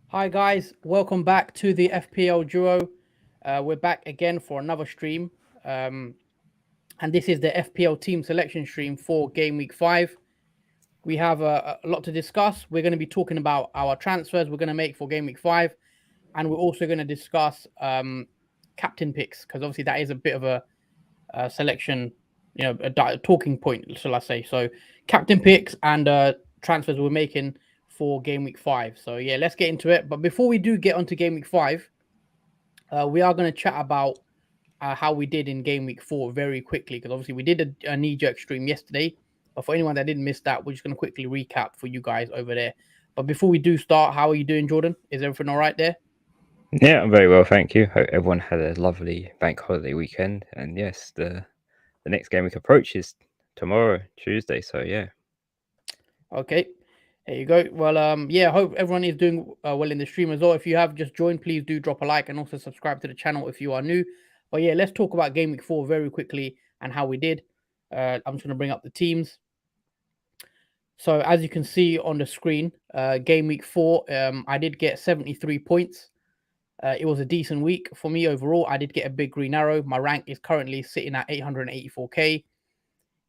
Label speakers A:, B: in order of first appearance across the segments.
A: Hi guys, welcome back to the FPL Duo. We're back again for another stream, and this is the FPL team selection stream for Game Week 5. We have a lot to discuss. We're going to be talking about our transfers we're going to make for Game Week 5, and we're also going to discuss captain picks, because obviously that is a bit of a selection, a talking point, shall I say. So captain picks and transfers we're making for Game Week 5. So yeah, let's get into it. But before we do get onto Game Week 5, we are going to chat about how we did in Game Week 4 very quickly, because obviously we did a knee-jerk stream yesterday. But for anyone that didn't miss that, we're just going to quickly recap for you guys over there. But before we do start, how are you doing, Jordan? Is everything all right there?
B: Yeah, I'm very well, thank you. Hope everyone had a lovely bank holiday weekend. And yes, the next game week approach is tomorrow, Tuesday. So yeah.
A: Okay, there you go. Well, yeah, I hope everyone is doing well in the stream as well. If you have just joined, please do drop a like and also subscribe to the channel if you are new. But yeah, let's talk about Game Week 4 very quickly and how we did. I'm just going to bring up the teams. So as you can see on the screen, Game Week 4, I did get 73 points. It was a decent week for me overall. I did get a big green arrow. My rank is currently sitting at 884k.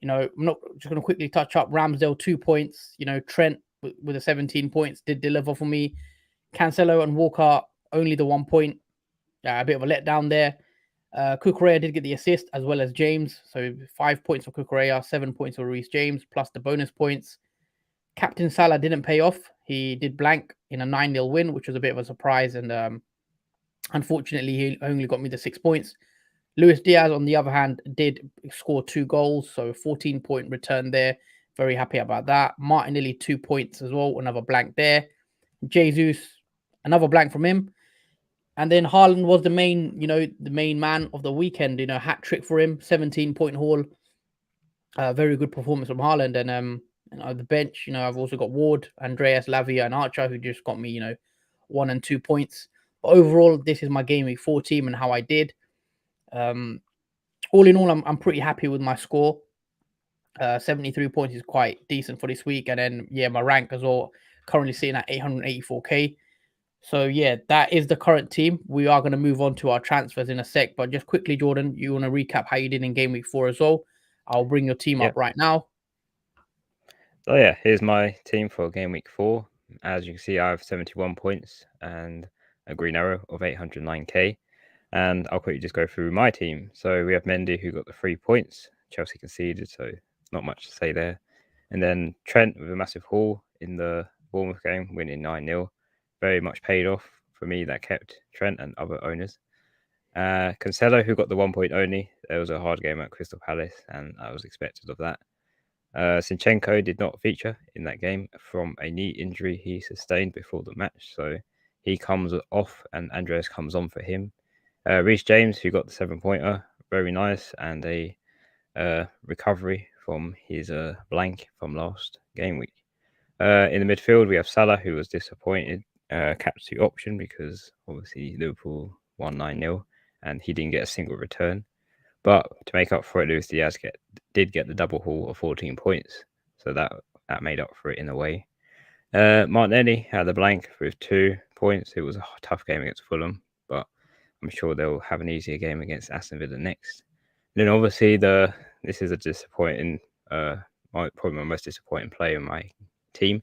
A: I'm not just going to quickly touch up Ramsdale 2 points. Trent with the 17 points did deliver for me. Cancelo and Walker only the 1 point. A bit of a letdown there. Cucurella did get the assist as well as James. So 5 points for Cucurella, 7 points for Reece James, plus the bonus points. Captain Salah didn't pay off. He did blank in a 9-0 win, which was a bit of a surprise. And unfortunately, he only got me the 6 points. Luis Diaz, on the other hand, did score 2 goals. So 14-point return there. Very happy about that. Martinelli, 2 points as well. Another blank there. Jesus, another blank from him. And then Haaland was the main man of the weekend. Hat trick for him, 17-point haul. Very good performance from Haaland. And the bench, I've also got Ward, Andreas, Lavia, and Archer, who just got me, 1 and 2 points. But overall, this is my Game Week 4 team and how I did. All in all, I'm pretty happy with my score. 73 points is quite decent for this week. And then, yeah, my rank as well, currently sitting at 884k. So, yeah, that is the current team. We are going to move on to our transfers in a sec. But just quickly, Jordan, you want to recap how you did in Game Week 4 as well? I'll bring your team up right now.
B: So yeah, here's my team for Game Week 4. As you can see, I have 71 points and a green arrow of 809k. And I'll quickly just go through my team. So we have Mendy, who got the 3 points. Chelsea conceded, so not much to say there. And then Trent with a massive haul in the Bournemouth game, winning 9-0. Very much paid off for me. That kept Trent and other owners. Cancelo, who got the 1 point only. There was a hard game at Crystal Palace, and I was expected of that. Zinchenko did not feature in that game from a knee injury he sustained before the match. So he comes off and Andreas comes on for him. Reece James, who got the 7-pointer, very nice, and a recovery from his blank from last game week. In the midfield, we have Salah, who was disappointed, captaincy option, because obviously Liverpool won 9-0 and he didn't get a single return. But to make up for it, Luis Diaz did get the double haul of 14 points. So that made up for it in a way. Martinelli had the blank with 2 points. It was a tough game against Fulham, but I'm sure they'll have an easier game against Aston Villa next. And then obviously this is a disappointing, probably my most disappointing player in my team.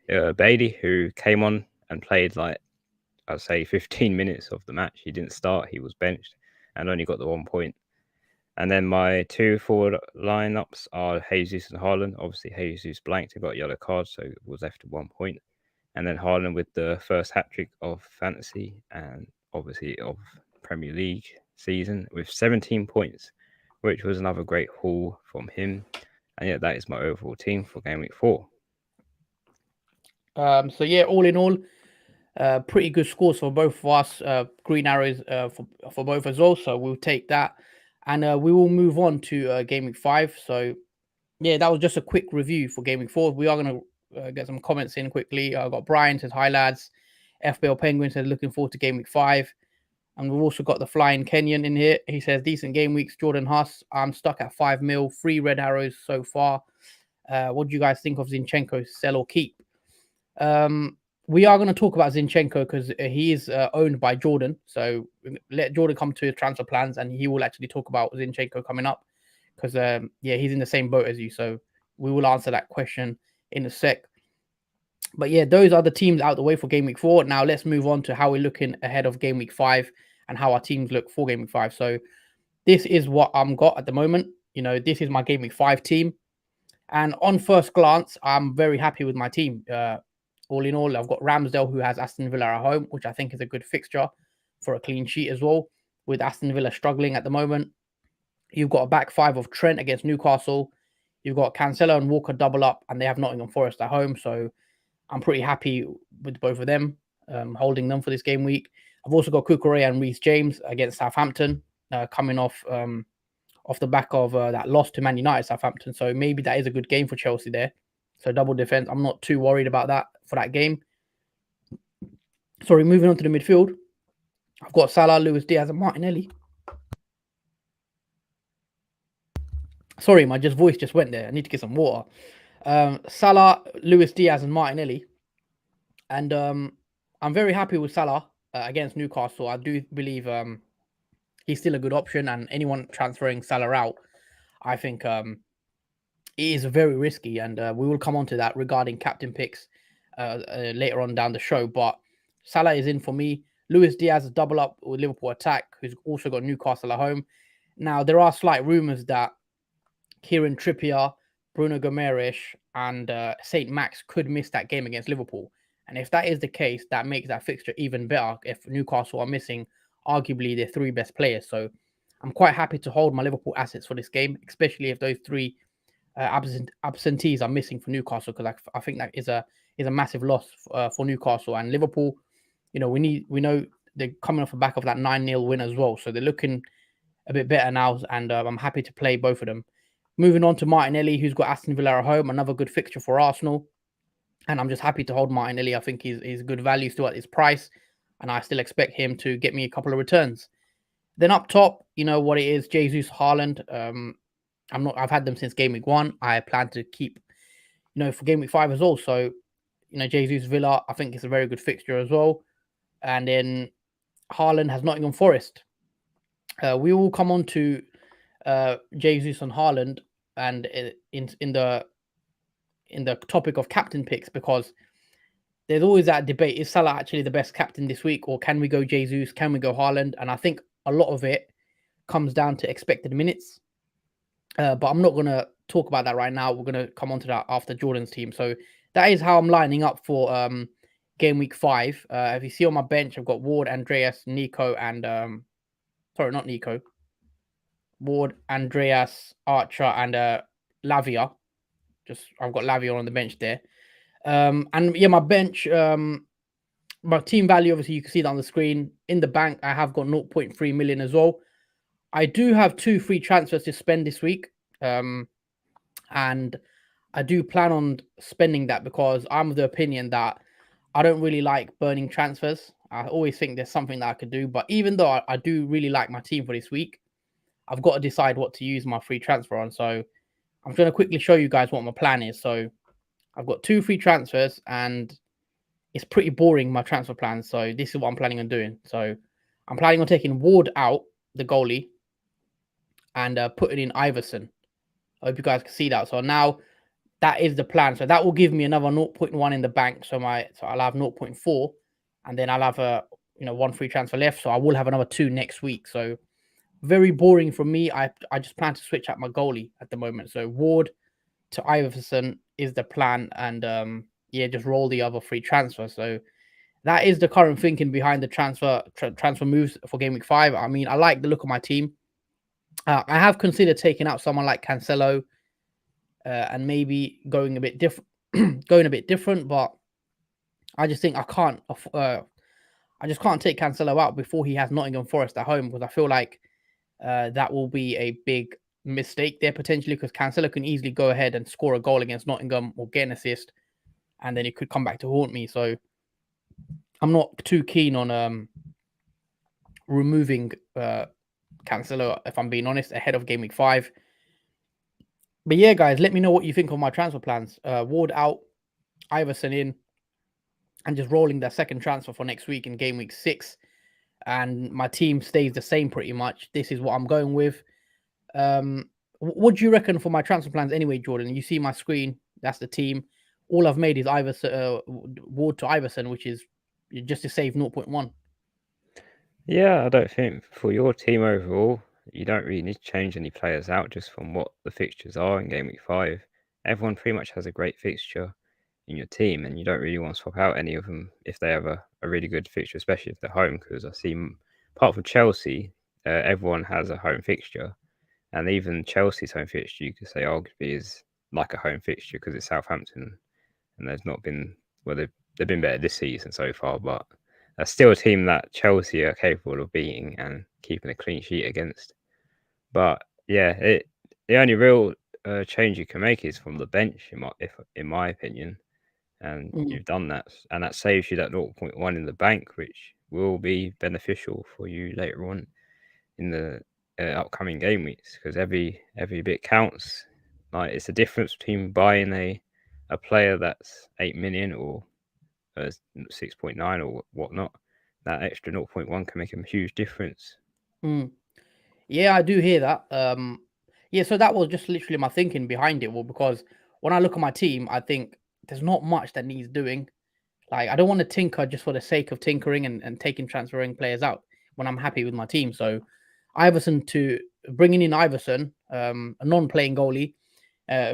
B: Bailey, who came on and played I'd say 15 minutes of the match. He didn't start, he was benched and only got the 1 point. And then my 2 forward lineups are Jesus and Haaland. Obviously, Jesus blanked and got a yellow card, so was left with 1 point. And then Haaland with the first hat-trick of fantasy and obviously of Premier League season with 17 points, which was another great haul from him. And yeah, that is my overall team for Game Week 4.
A: So yeah, all in all, pretty good scores for both of us. Green arrows for both as well. So we'll take that, and we will move on to Game Week 5. So yeah, that was just a quick review for Game Week 4. We are going to get some comments in quickly. I got Brian says, "Hi lads." FBL Penguin says, "Looking forward to Game Week 5." And we've also got the Flying Kenyan in here. He says, decent game weeks, Jordan Huss. I'm stuck at 5 mil, 3 red arrows so far. What do you guys think of Zinchenko, sell or keep? We are going to talk about Zinchenko because he is owned by Jordan. So let Jordan come to his transfer plans and he will actually talk about Zinchenko coming up because, yeah, he's in the same boat as you. So we will answer that question in a sec. But yeah, those are the teams out the way for Game Week 4. Now let's move on to how we're looking ahead of Game Week 5 and how our teams look for Game Week 5. So this is what I'm got at the moment. You know, this is my Game Week 5 team. And on first glance, I'm very happy with my team. All in all, I've got Ramsdale, who has Aston Villa at home, which I think is a good fixture for a clean sheet as well, with Aston Villa struggling at the moment. You've got a back five of Trent against Newcastle. You've got Cancelo and Walker double up, and they have Nottingham Forest at home. So I'm pretty happy with both of them, holding them for this game week. I've also got Cucurella and Reece James against Southampton, coming off the back of that loss to Man United, Southampton. So maybe that is a good game for Chelsea there. So double defense. I'm not too worried about that for that game. Sorry, moving on to the midfield. I've got Salah, Luis Diaz, and Martinelli. Sorry, my voice just went there. I need to get some water. Salah, Luis Diaz, and Martinelli. And I'm very happy with Salah against Newcastle. I do believe he's still a good option, and anyone transferring Salah out, I think it is very risky. And we will come on to that regarding captain picks later on down the show. But Salah is in for me. Luis Diaz is double up with Liverpool attack, who's also got Newcastle at home. Now, there are slight rumours that Kieran Trippier, Bruno Gomes, and St. Max could miss that game against Liverpool. And if that is the case, that makes that fixture even better if Newcastle are missing arguably their 3 best players. So I'm quite happy to hold my Liverpool assets for this game, especially if those 3 absentees are missing for Newcastle, because I think that is a massive loss for Newcastle. And Liverpool, you know, we know they're coming off the back of that 9-0 win as well. So they're looking a bit better now, and I'm happy to play both of them. Moving on to Martinelli, who's got Aston Villa at home, another good fixture for Arsenal. And I'm just happy to hold Martinelli. I think he's good value still at his price, and I still expect him to get me a couple of returns. Then up top, you know what it is, Jesus, Haaland. I've had them since Game Week 1. I plan to keep, you know, for Game Week 5 as well. So, you know, Jesus, Villa, I think it's a very good fixture as well. And then Haaland has Nottingham Forest. We will come on to Jesus and Haaland and in the topic of captain picks, because there's always that debate: is Salah actually the best captain this week, or can we go Jesus? Can we go Haaland? And I think a lot of it comes down to expected minutes. But I'm not going to talk about that right now. We're going to come on to that after Jordan's team. So that is how I'm lining up for game week 5. If you see on my bench, I've got Ward, Andreas, Nico, and sorry, not Nico. Ward, Andreas, Archer, and Lavia. I've got Lavia on the bench there. And yeah, my bench, my team value, obviously you can see that on the screen. In the bank, I have got 0.3 million as well. I do have 2 free transfers to spend this week. And I do plan on spending that because I'm of the opinion that I don't really like burning transfers. I always think there's something that I could do. But even though I do really like my team for this week, I've got to decide what to use my free transfer on. So I'm going to quickly show you guys what my plan is. So I've got 2 free transfers and it's pretty boring, my transfer plan. So this is what I'm planning on doing. So I'm planning on taking Ward out, the goalie, and putting in Iverson. I hope you guys can see that. So now that is the plan. So that will give me another 0.1 in the bank. So I'll have 0.4, and then I'll have 1 free transfer left. So I will have another 2 next week. So very boring for me. I just plan to switch out my goalie at the moment. So Ward to Iverson is the plan, and just roll the other free transfer. So that is the current thinking behind the transfer moves for Game Week 5. I mean, I like the look of my team. I have considered taking out someone like Cancelo and maybe going a bit different, but I just think I can't. I just can't take Cancelo out before he has Nottingham Forest at home, because I feel like that will be a big mistake there potentially, because Cancelo can easily go ahead and score a goal against Nottingham or get an assist, and then it could come back to haunt me. So I'm not too keen on removing Cancelo, if I'm being honest, ahead of Game Week 5. But yeah, guys, let me know what you think of my transfer plans. Ward out, Iverson in, and just rolling that second transfer for next week in Game Week 6. And my team stays the same pretty much. This is what I'm going with. What do you reckon for my transfer plans anyway, Jordan? You see my screen. That's the team. All I've made is Iverson, Ward to Iverson, which is just to save 0.1.
B: Yeah, I don't think for your team overall, you don't really need to change any players out just from what the fixtures are in Game Week 5. Everyone pretty much has a great fixture in your team, and you don't really want to swap out any of them if they have a really good fixture, especially if they're home, because I see, apart from Chelsea, everyone has a home fixture. And even Chelsea's home fixture, you could say arguably is like a home fixture because it's Southampton, and there's not been they've been better this season so far, but that's still a team that Chelsea are capable of beating and keeping a clean sheet against. But yeah, the only real change you can make is from the bench, in my opinion, and you've done that, and that saves you that 0.1 in the bank, which will be beneficial for you later on in the upcoming game weeks, because every bit counts. Like, it's a difference between buying a player that's 8 million or 6.9 or whatnot. That extra 0.1 can make a huge difference.
A: Yeah, I do hear that. Yeah, so that was just literally my thinking behind it. Well, because when I look at my team, I think there's not much that needs doing. Like, I don't want to tinker just for the sake of tinkering and taking transferring players out when I'm happy with my team. So, Iverson to bringing in Iverson, a non-playing goalie.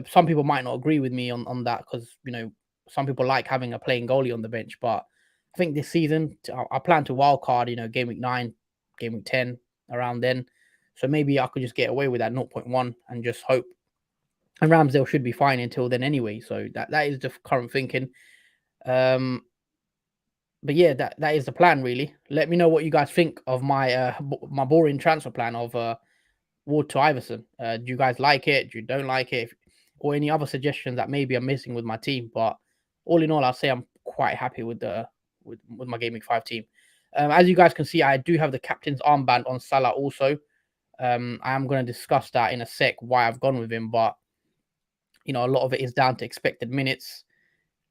A: Some people might not agree with me on that because some people like having a playing goalie on the bench. But I think this season I plan to wild card. Game week 9, game week 10, around then. So maybe I could just get away with that 0.1 and just hope. And Ramsdale should be fine until then anyway. So that is the current thinking. Um, but yeah, that is the plan really. Let me know what you guys think of my boring transfer plan of Ward to Iverson. Do you guys like it? Do you don't like it? Or any other suggestions that maybe I'm missing with my team? But all in all, I'll say I'm quite happy with with my Game Week 5 team. As you guys can see, I do have the captain's armband on Salah also. I am going to discuss that in a sec why I've gone with him, but a lot of it is down to expected minutes,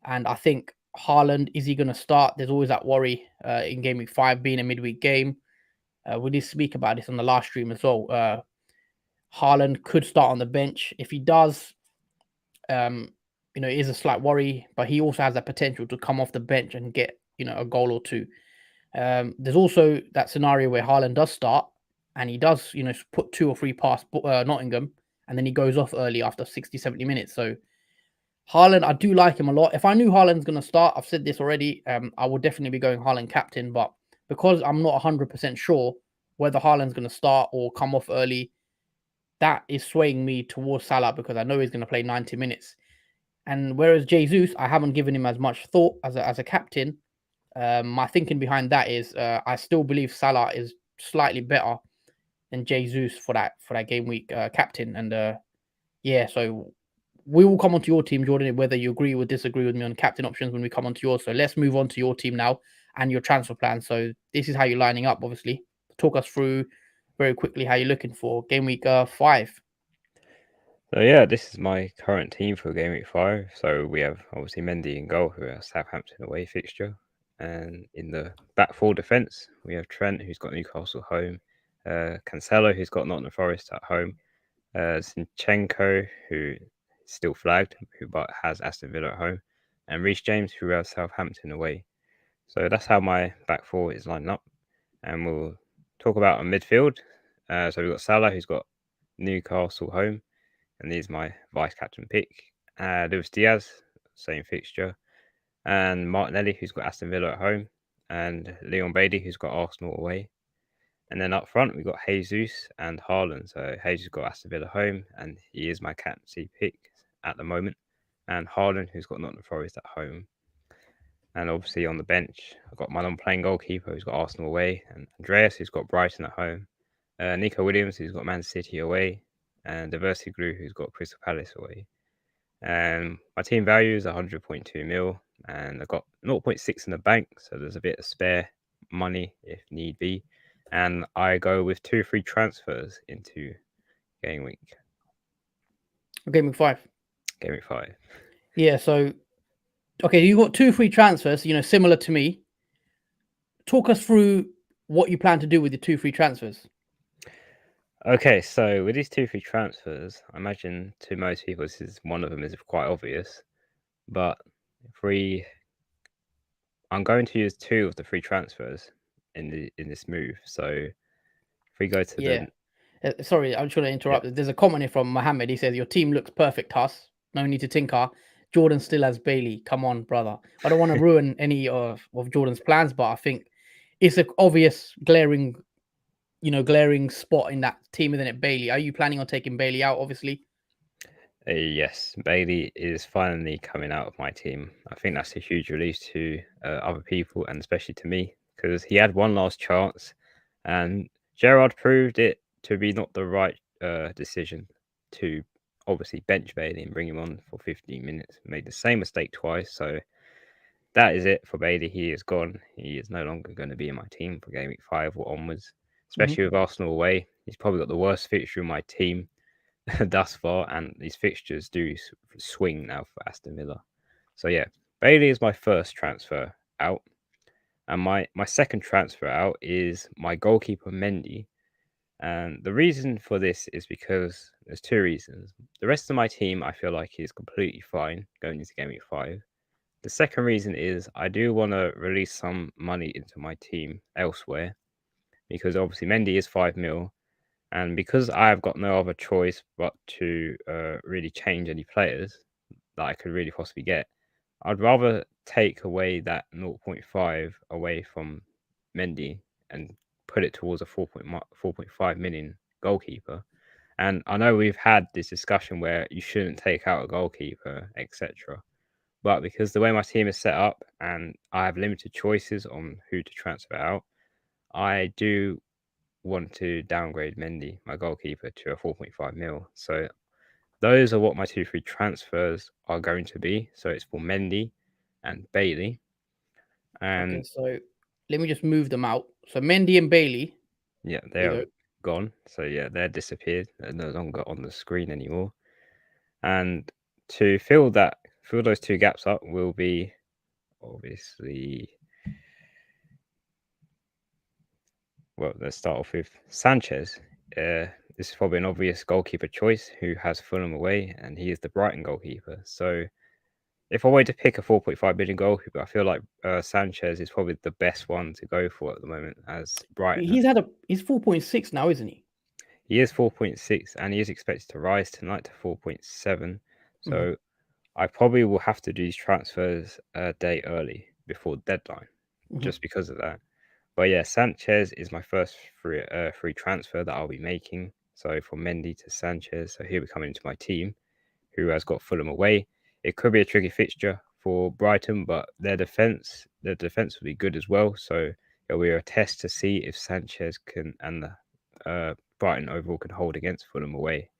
A: and I think Haaland, is he going to start? There's always that worry in Game Week 5 being a midweek game. We did speak about this on the last stream as well. Haaland could start on the bench. If he does, it is a slight worry, but he also has that potential to come off the bench and get, a goal or two. There's also that scenario where Haaland does start and he does, put 2 or 3 past Nottingham, and then he goes off early after 60, 70 minutes. So Haaland, I do like him a lot. If I knew Haaland's going to start, I've said this already, I would definitely be going Haaland captain, but because I'm not 100% sure whether Haaland's going to start or come off early, that is swaying me towards Salah because I know he's going to play 90 minutes. And whereas Jesus, I haven't given him as much thought as a captain. My thinking behind that is I still believe Salah is slightly better than Jesus for that game week captain. And yeah, so we will come onto your team, Jordan, whether you agree or disagree with me on captain options when we come onto yours. So let's move on to your team now and your transfer plan. So this is how you're lining up, obviously. Talk us through very quickly how you're looking for game week 5.
B: So yeah, this is my current team for Game Week 5. So we have obviously Mendy in goal, who are Southampton away fixture. And in the back four defence, we have Trent, who's got Newcastle home. Cancelo, who's got Nottingham Forest at home. Zinchenko, who is still flagged, but has Aston Villa at home. And Reece James, who has Southampton away. So that's how my back four is lined up. And we'll talk about a midfield. So we've got Salah, who's got Newcastle home. And he's my vice captain pick. Luis Diaz, same fixture. And Martinelli, who's got Aston Villa at home. And Leon Bailey, who's got Arsenal away. And then up front, we've got Jesus and Haaland. So Jesus got Aston Villa home, and he is my captaincy pick at the moment. And Haaland, who's got Nottingham Forest at home. And obviously on the bench, I've got my non-playing goalkeeper, who's got Arsenal away. And Andreas, who's got Brighton at home. Nico Williams, who's got Man City away. And Diversity Glue, who's got Crystal Palace away. And my team value is 100.2 mil, and I've got 0.6 in the bank, so there's a bit of spare money if need be. and I go with 2 free transfers into game week.
A: Game week 5.
B: Game week 5.
A: Yeah, so okay, you got 2 free transfers, similar to me. Talk us through what you plan to do with the 2 free transfers.
B: Okay, so with these 2 free transfers, I imagine to most people this is one of them is quite obvious, but I'm going to use 2 of the free transfers in this move. So if we go to
A: Yeah.
B: the
A: Sorry, I'm just going to
B: yeah,
A: interrupt. There's a comment here from Mohammed. He says, "Your team looks perfect, Huss. No need to tinker. Jordan still has Bailey. Come on, brother." I don't want to ruin any of Jordan's plans, but I think it's an obvious, glaring spot in that team, isn't it, Bailey? Are you planning on taking Bailey out, obviously?
B: yes, Bailey is finally coming out of my team. I think that's a huge relief to other people and especially to me because he had one last chance, and Gerrard proved it to be not the right decision to obviously bench Bailey and bring him on for 15 minutes. Made the same mistake twice, so that is it for Bailey. He is gone. He is no longer going to be in my team for game week 5 or onwards,
A: Hmm.
B: especially with Arsenal away. He's probably got the worst fixture in my team thus far, and these fixtures do swing now for Aston Villa. So yeah, Bailey is my first transfer out, and my second transfer out is my goalkeeper Mendy. And the reason for this is because there's 2 reasons. The rest of my team I feel like is completely fine going into game week 5. The second reason is I do want to release some money into my team elsewhere because obviously Mendy is 5 mil, and because I've got no other choice but to really change any players that I could really possibly get, I'd rather take away that 0.5 away from Mendy and put it towards a 4.5 million goalkeeper. And I know we've had this discussion where you shouldn't take out a goalkeeper, etc. But because the way my team is set up and I have limited choices on who to transfer out, I do want to downgrade Mendy, my goalkeeper, to a 4.5 mil. So those are what my 2 free transfers are going to be. So it's for Mendy and Bailey.
A: Okay,
B: And
A: so let me just move them out. So Mendy and Bailey.
B: yeah,
A: There
B: they
A: you
B: are
A: go.
B: gone. So yeah, they're disappeared. They're no longer on the screen anymore. And to fill those 2 gaps up will be obviously, well, let's start off with Sanchez. This is probably an obvious goalkeeper choice who has Fulham away, and he is the Brighton goalkeeper. So if I were to pick a 4.5 million goalkeeper, I feel like Sanchez is probably the best one to go for at the moment, as Brighton.
A: He's 4.6 now, isn't he?
B: He is 4.6, and he is expected to rise tonight to 4.7.
A: Hmm.
B: So I probably will have to do these transfers a day early before deadline,
A: Hmm.
B: just because of that. But yeah, Sanchez is my first free transfer that I'll be making. So from Mendy to Sanchez, so he'll be coming into my team, who has got Fulham away. It could be a tricky fixture for Brighton, but their defense will be good as well. So it'll be a test to see if Sanchez can and the Brighton overall can hold against Fulham away.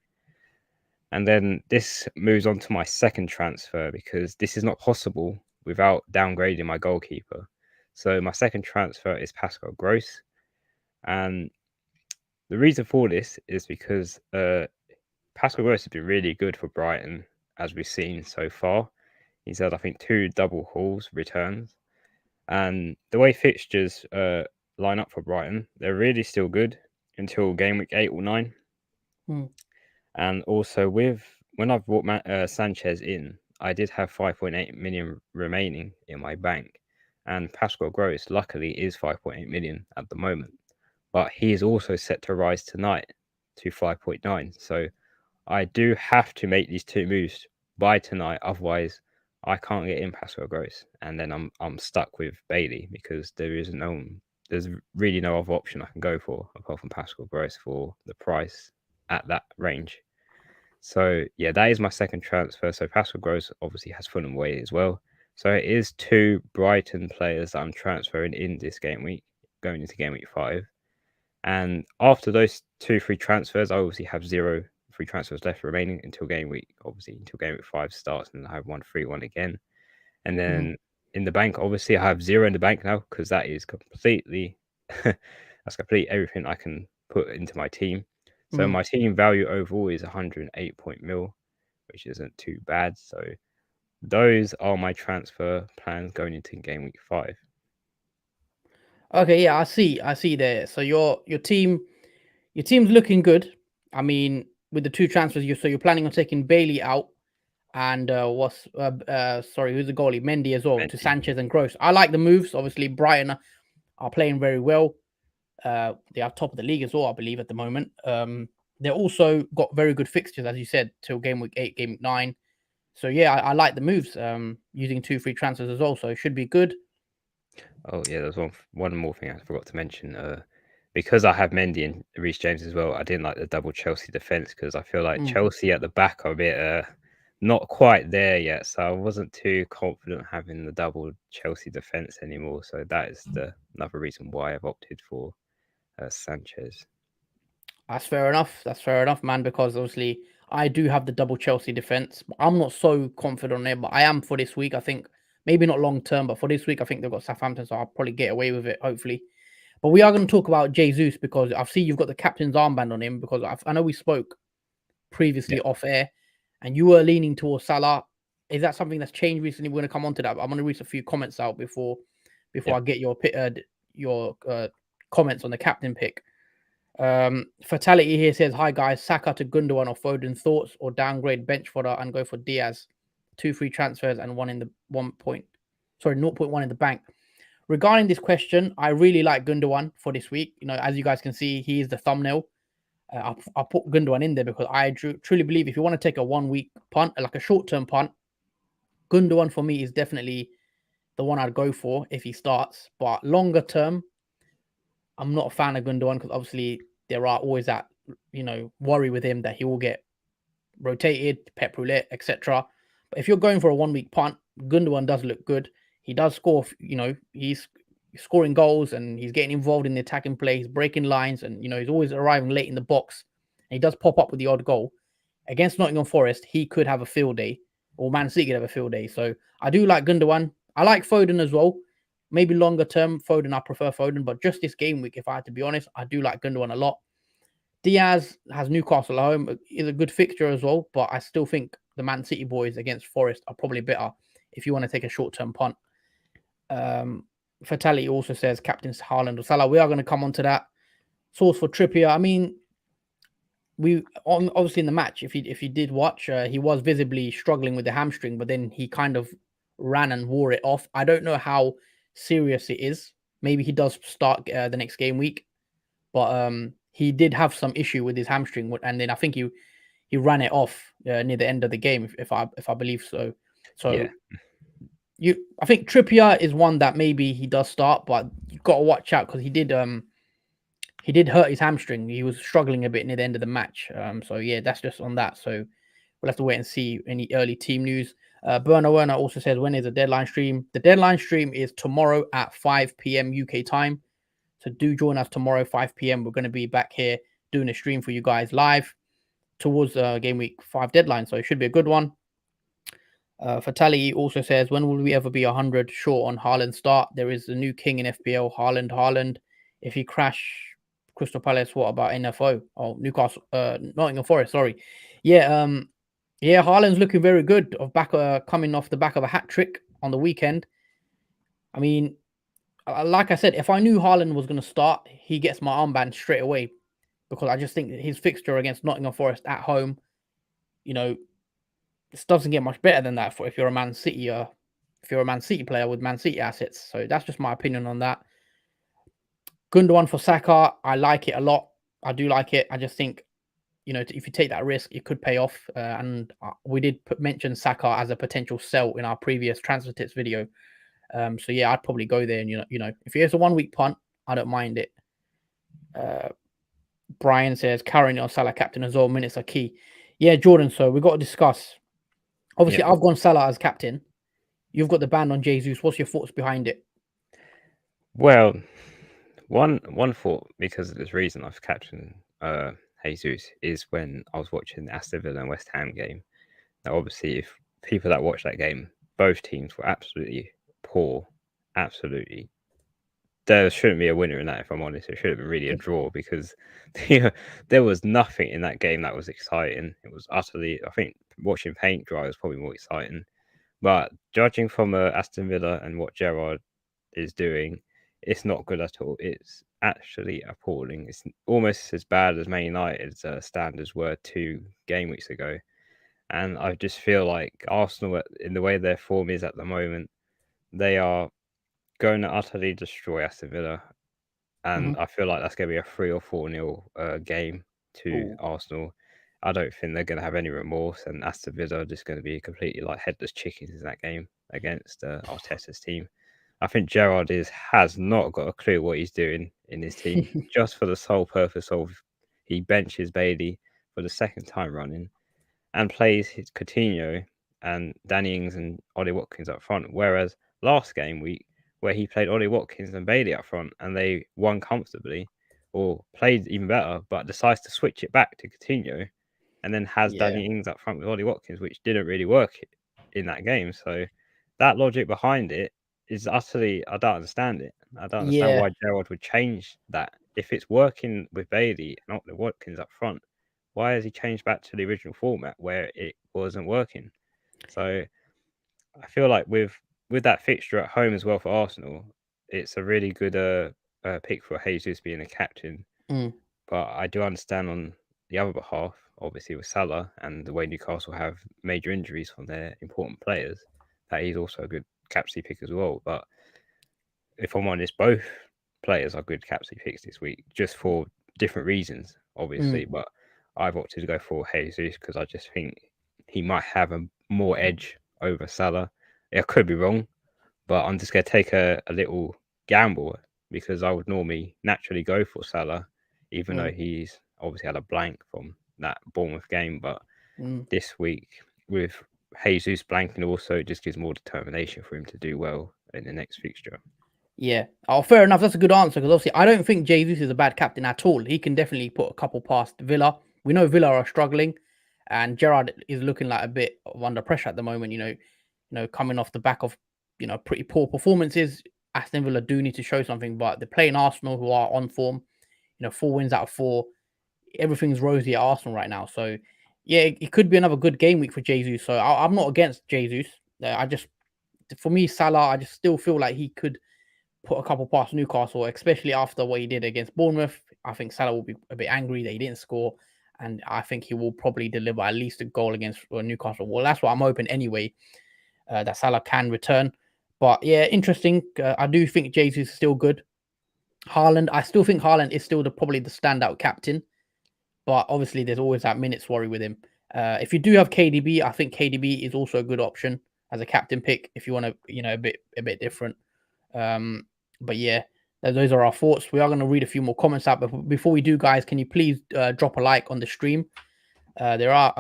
B: And then this moves on to my second transfer because this is not possible without downgrading my goalkeeper. So my second transfer is Pascal Gross, and the reason for this is because Pascal Gross has been really good for Brighton as we've seen so far. He's had, I think, 2 double hauls returns, and the way fixtures line up for Brighton, they're really still good until game week 8 or 9.
A: Hmm.
B: And also, when I've brought Sanchez in, I did have 5.8 million remaining in my bank, and Pascal Gross luckily is 5.8 million at the moment, but he is also set to rise tonight to 5.9. So I do have to make these 2 moves by tonight, otherwise I can't get in Pascal Gross, and then I'm stuck with Bailey because there's really no other option I can go for apart from Pascal Gross for the price at that range. So yeah, that is my second transfer. So Pascal Gross obviously has Fulham away as well. So it is 2 Brighton players that I'm transferring in this game week, going into game week 5. And after those 2 free transfers, I obviously have 0 free transfers left remaining until game week. Obviously, until game week 5 starts, and I have 1 free one again. And
A: Hmm.
B: then in the bank, obviously, I have 0 in the bank now because that is completely That's complete everything I can put into my team. So
A: Mm.
B: my team value overall is 108 point mil, which isn't too bad. So those are my transfer plans going into game week 5.
A: Okay, yeah, I see there. So your team's looking good. I mean, with the two transfers, you're planning on taking Bailey out and sorry, who's the goalie? Mendy as well to
B: Mendy.
A: Sanchez and Gross. I like the moves. Obviously, Brighton are playing very well. They are top of the league as well, I believe, at the moment. They're also got very good fixtures, as you said, till game week 8, game week 9. So yeah, I like the moves. Using 2 free transfers as well, so it should be good.
B: Oh yeah, there's one more thing I forgot to mention. Because I have Mendy and Reece James as well, I didn't like the double Chelsea defense because I feel like
A: Mm.
B: Chelsea at the back are a bit not quite there yet. So I wasn't too confident having the double Chelsea defense anymore. So that is another reason why I've opted for Sanchez.
A: That's fair enough. That's fair enough, man. Because obviously I do have the double Chelsea defense. I'm not so confident on it, but I am for this week. I think maybe not long term, but for this week, I think they've got Southampton, so I'll probably get away with it. Hopefully. But we are going to talk about Jesus because I've seen you've got the captain's armband on him because I know we spoke previously
B: Yeah,
A: off air and you were leaning towards Salah. Is that something that's changed recently? We're going to come on to that. But I'm going to read a few comments out before
B: yeah,
A: I get your comments on the captain pick. Fatality here says, "Hi guys, Saka to Gundogan or Foden thoughts or downgrade bench fodder and go for Diaz, 2 free transfers and one in the 0.1 in the bank." Regarding this question, I really like Gundogan for this week. You know, as you guys can see, he is the thumbnail. I'll put Gundogan in there because I truly believe if you want to take a 1 week punt, like a short term punt, Gundogan for me is definitely the one I'd go for if he starts. But longer term, I'm not a fan of Gundogan because obviously there are always that worry with him that he will get rotated, pep roulette, etc. But if you're going for a 1 week punt, Gundogan does look good. He does score. He's scoring goals and he's getting involved in the attacking play. He's breaking lines and he's always arriving late in the box. And he does pop up with the odd goal. Against Nottingham Forest, he could have a field day, or Man City could have a field day. So I do like Gundogan. I like Foden as well. Maybe longer term, Foden, I prefer Foden, but just this game week, if I had to be honest, I do like Gundogan a lot. Diaz has Newcastle at home, is a good fixture as well, but I still think the Man City boys against Forest are probably better if you want to take a short-term punt. Fatality also says captains Haaland or Salah. We are going to come on to that. Source for Trippier. I mean, obviously in the match, if you did watch, he was visibly struggling with the hamstring, but then he kind of ran and wore it off. I don't know how serious it is. Maybe he does start the next game week, but he did have some issue with his hamstring, and then I think he ran it off near the end of the game, if I believe so. So
B: yeah,
A: I think Trippier is one that maybe he does start, but you've got to watch out because he did hurt his hamstring. He was struggling a bit near the end of the match. So yeah, that's just on that. So we'll have to wait and see any early team news. Berner Werner also says, when is the deadline stream? The deadline stream is tomorrow at 5 p.m. UK time. So do join us tomorrow, 5 p.m. We're going to be back here doing a stream for you guys live towards game week 5 deadline. So it should be a good one. Fatality also says, when will we ever be 100 short on Haaland start? There is a new king in FPL, Haaland. If he crash Crystal Palace, what about NFO? Oh, Newcastle, Nottingham Forest, sorry. Yeah, Haaland's looking very good coming off the back of a hat trick on the weekend. I mean, like I said, if I knew Haaland was going to start, he gets my armband straight away because I just think that his fixture against Nottingham Forest at home, this doesn't get much better than that for if you're a Man City player with Man City assets. So that's just my opinion on that. Gundogan for Saka, I like it a lot. I do like it. I just think, if you take that risk, it could pay off. And we did mention Saka as a potential sell in our previous transfer tips video. So yeah, I'd probably go there. And if it's a 1 week punt, I don't mind it. Brian says Karen or Salah captain as well. Minutes are key. Yeah, Jordan. So we've got to discuss. Obviously, I've gone Salah as captain. You've got the ban on Jesus. What's your thoughts behind it?
B: Well, one thought because of this reason I've captained Jesus is when I was watching the Aston Villa and West Ham game. Now, obviously, if people that watched that game, both teams were absolutely poor, absolutely there shouldn't be a winner in that, if I'm honest. It should have been really a draw because there was nothing in that game that was exciting. It was utterly, I think, watching paint dry was probably more exciting. But judging from Aston Villa and what Gerrard is doing, it's not good at all. It's actually appalling. It's almost as bad as Man United's standards were 2 game weeks ago. And I just feel like Arsenal, in the way their form is at the moment, they are going to utterly destroy Aston Villa. And
A: Mhm.
B: I feel like that's going to be a 3 or 4 nil game to
A: Ooh.
B: Arsenal. I don't think they're going to have any remorse, and Aston Villa are just going to be completely like headless chickens in that game against Arteta's team. I think Gerrard has not got a clue what he's doing in his team, just for the sole purpose of he benches Bailey for the second time running and plays his Coutinho and Danny Ings and Ollie Watkins up front. Whereas last game week, where he played Ollie Watkins and Bailey up front and they won comfortably or played even better, but decides to switch it back to Coutinho and then has
A: Yeah.
B: Danny Ings up front with Ollie Watkins, which didn't really work in that game. So that logic behind it is utterly, I don't understand it. I don't understand
A: Yeah.
B: why Gerald would change that. If it's working with Bailey and Ollie Watkins up front, why has he changed back to the original format where it wasn't working? So I feel like with that fixture at home as well for Arsenal, it's a really good pick for Jesus being a captain.
A: Mm.
B: But I do understand on the other behalf, obviously with Salah and the way Newcastle have major injuries from their important players, that he's also a good captaincy pick as well. But if I'm honest, both players are good captaincy picks this week, just for different reasons, obviously.
A: Mm.
B: But I've opted to go for Jesus because I just think he might have a more edge over Salah. I could be wrong, but I'm just going to take a little gamble because I would normally naturally go for Salah, even though
A: Mm.
B: he's obviously had a blank from that Bournemouth game. But
A: Mm.
B: this week, with Jesus blanking, also just gives more determination for him to do well in the next fixture.
A: Yeah. Oh, fair enough. That's a good answer because obviously I don't think Jesus is a bad captain at all. He can definitely put a couple past Villa. We know Villa are struggling, and Gerard is looking like a bit of under pressure at the moment. Coming off the back of pretty poor performances. Aston Villa do need to show something, but they're playing Arsenal, who are on form. 4 wins out of 4. Everything's rosy at Arsenal right now. So yeah, it could be another good game week for Jesus. So I'm not against Jesus. For me, Salah, I just still feel like he could put a couple past Newcastle, especially after what he did against Bournemouth. I think Salah will be a bit angry that he didn't score, and I think he will probably deliver at least a goal against Newcastle. Well, that's what I'm hoping anyway, that Salah can return. But yeah, interesting. I do think Jesus is still good. Haaland, I still think Haaland is still probably the standout captain, but obviously there's always that minutes worry with him. If you do have KDB, I think KDB is also a good option as a captain pick if you want to, a bit different. Um, but yeah, those are our thoughts. We are going to read a few more comments out, but before we do, guys, can you please drop a like on the stream? There are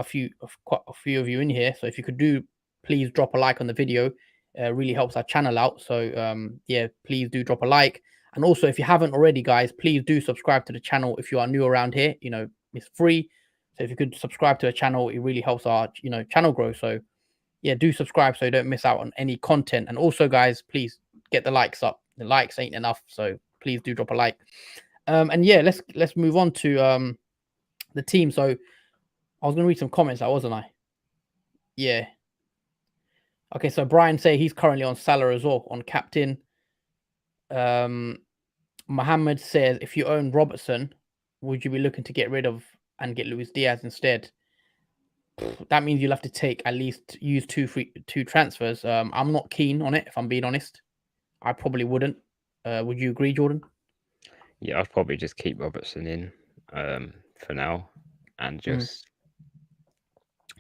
A: quite a few of you in here, so if you could please drop a like on the video. Really helps our channel out. So yeah, please do drop a like, and also if you haven't already, guys, please do subscribe to the channel if you are new around here. It's free, so if you could subscribe to the channel, it really helps our channel grow. So yeah, do subscribe so you don't miss out on any content. And also, guys, please get the likes up. The likes ain't enough, so please do drop a like. And yeah, let's move on to the team. So I was gonna read some comments, wasn't I? Yeah. Okay, so Brian say he's currently on Salah as well on captain. Um, Mohammed says if you own Robertson, would you be looking to get rid of and get Luis Diaz instead? That means you'll have to take at least use two transfers. I'm not keen on it if I'm being honest. I probably wouldn't. Would you agree, Jordan?
B: Yeah, I'd probably just keep Robertson in for now and
A: Mm.
B: just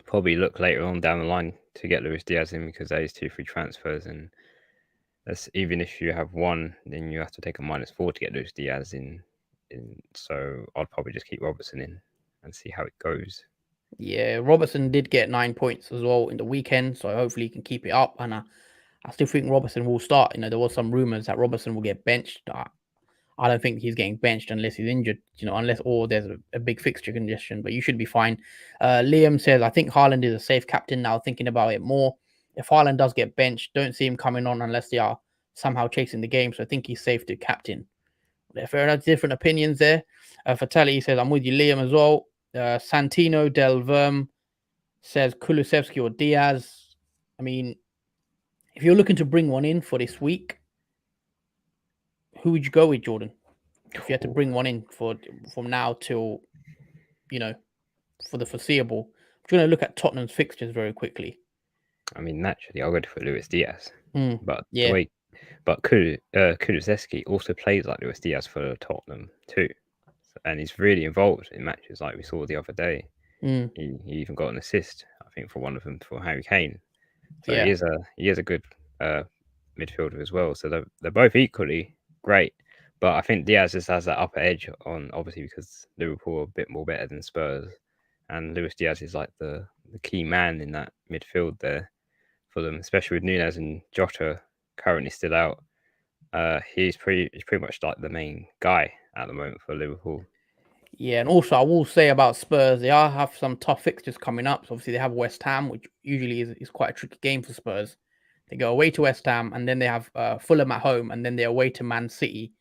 B: probably look later on down the line to get Luis Diaz in because there is 2 free transfers and that's even if you have one, then you have to take a -4 to get Luis Diaz in. So I'd probably just keep Robertson in and see how it goes.
A: Yeah, Robertson did get 9 points as well in the weekend, so hopefully he can keep it up. And I still think Robertson will start. There was some rumors that Robertson will get benched. I don't think he's getting benched unless he's injured, unless or there's a big fixture congestion, but you should be fine. Liam says, I think Haaland is a safe captain now, thinking about it more. If Haaland does get benched, don't see him coming on unless they are somehow chasing the game. So I think he's safe to captain. Fair enough. Different opinions there. Fatali says, I'm with you, Liam, as well. Santino Del Verm says Kulusevski or Diaz. I mean, if you're looking to bring one in for this week, who would you go with, Jordan? If you had to bring one in from now till, for the foreseeable. I'm going to look at Tottenham's fixtures very quickly.
B: I mean, naturally, I'll go for Luis Diaz. But
A: yeah.
B: the way, but Kulusevski also plays like Luis Diaz for Tottenham too, and he's really involved in matches like we saw the other day. He even got an assist, I think, for one of them for Harry Kane. So
A: Yeah.
B: he is a good midfielder as well. So they're both equally great. But I think Diaz just has that upper edge on, obviously, because Liverpool are a bit more better than Spurs, and Luis Diaz is like the key man in that midfield there for them, especially with Nunez and Jota currently still out. He's pretty much like the main guy at the moment for Liverpool.
A: Yeah, and also I will say about Spurs, they are have some tough fixtures coming up. So obviously they have West Ham, which usually is quite a tricky game for Spurs. They go away to West Ham, and then they have Fulham at home, and then they're away to Man City,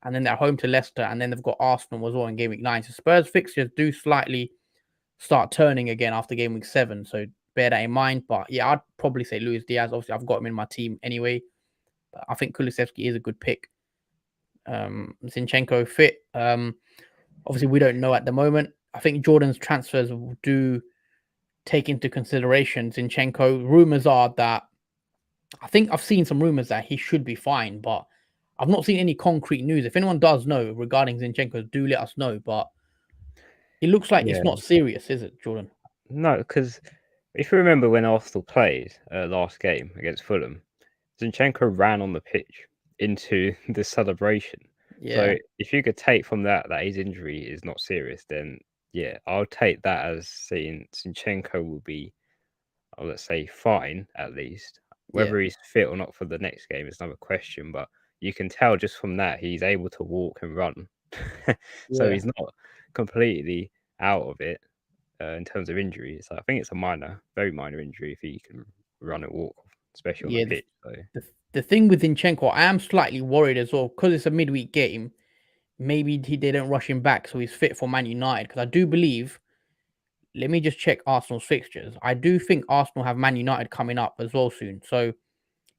A: and then they're home to Leicester, and then they've got Arsenal as well in Game Week 9. So Spurs fixtures do slightly start turning again after Game Week 7. So bear that in mind. But yeah, I'd probably say Luis Diaz. Obviously, I've got him in my team anyway. But I think Kulusevski is a good pick. Zinchenko fit. Obviously, we don't know at the moment. I think Jordan's transfers do take into consideration Zinchenko. Rumors are that I think I've seen some rumors that he should be fine, but I've not seen any concrete news. If anyone does know regarding Zinchenko, do let us know. But it looks like it's not serious, is it, Jordan?
B: No, because if you remember when Arsenal played last game against Fulham, Zinchenko ran on the pitch into the celebration.
A: Yeah.
B: So if you could take from that his injury is not serious, then yeah, I'll take that as saying Zinchenko will be, let's say, fine at least. Whether he's fit or not for the next game is another question, but you can tell just from that he's able to walk and run. So he's not completely out of it in terms of injuries. So I think it's a very minor injury if he can run and walk, especially on the pitch. So.
A: The thing with Zinchenko, I am slightly worried as well because it's a midweek game. Maybe they don't rush him back so he's fit for Man United, because I do believe. Let me just check Arsenal's fixtures. I do think Arsenal have Man United coming up as well soon. So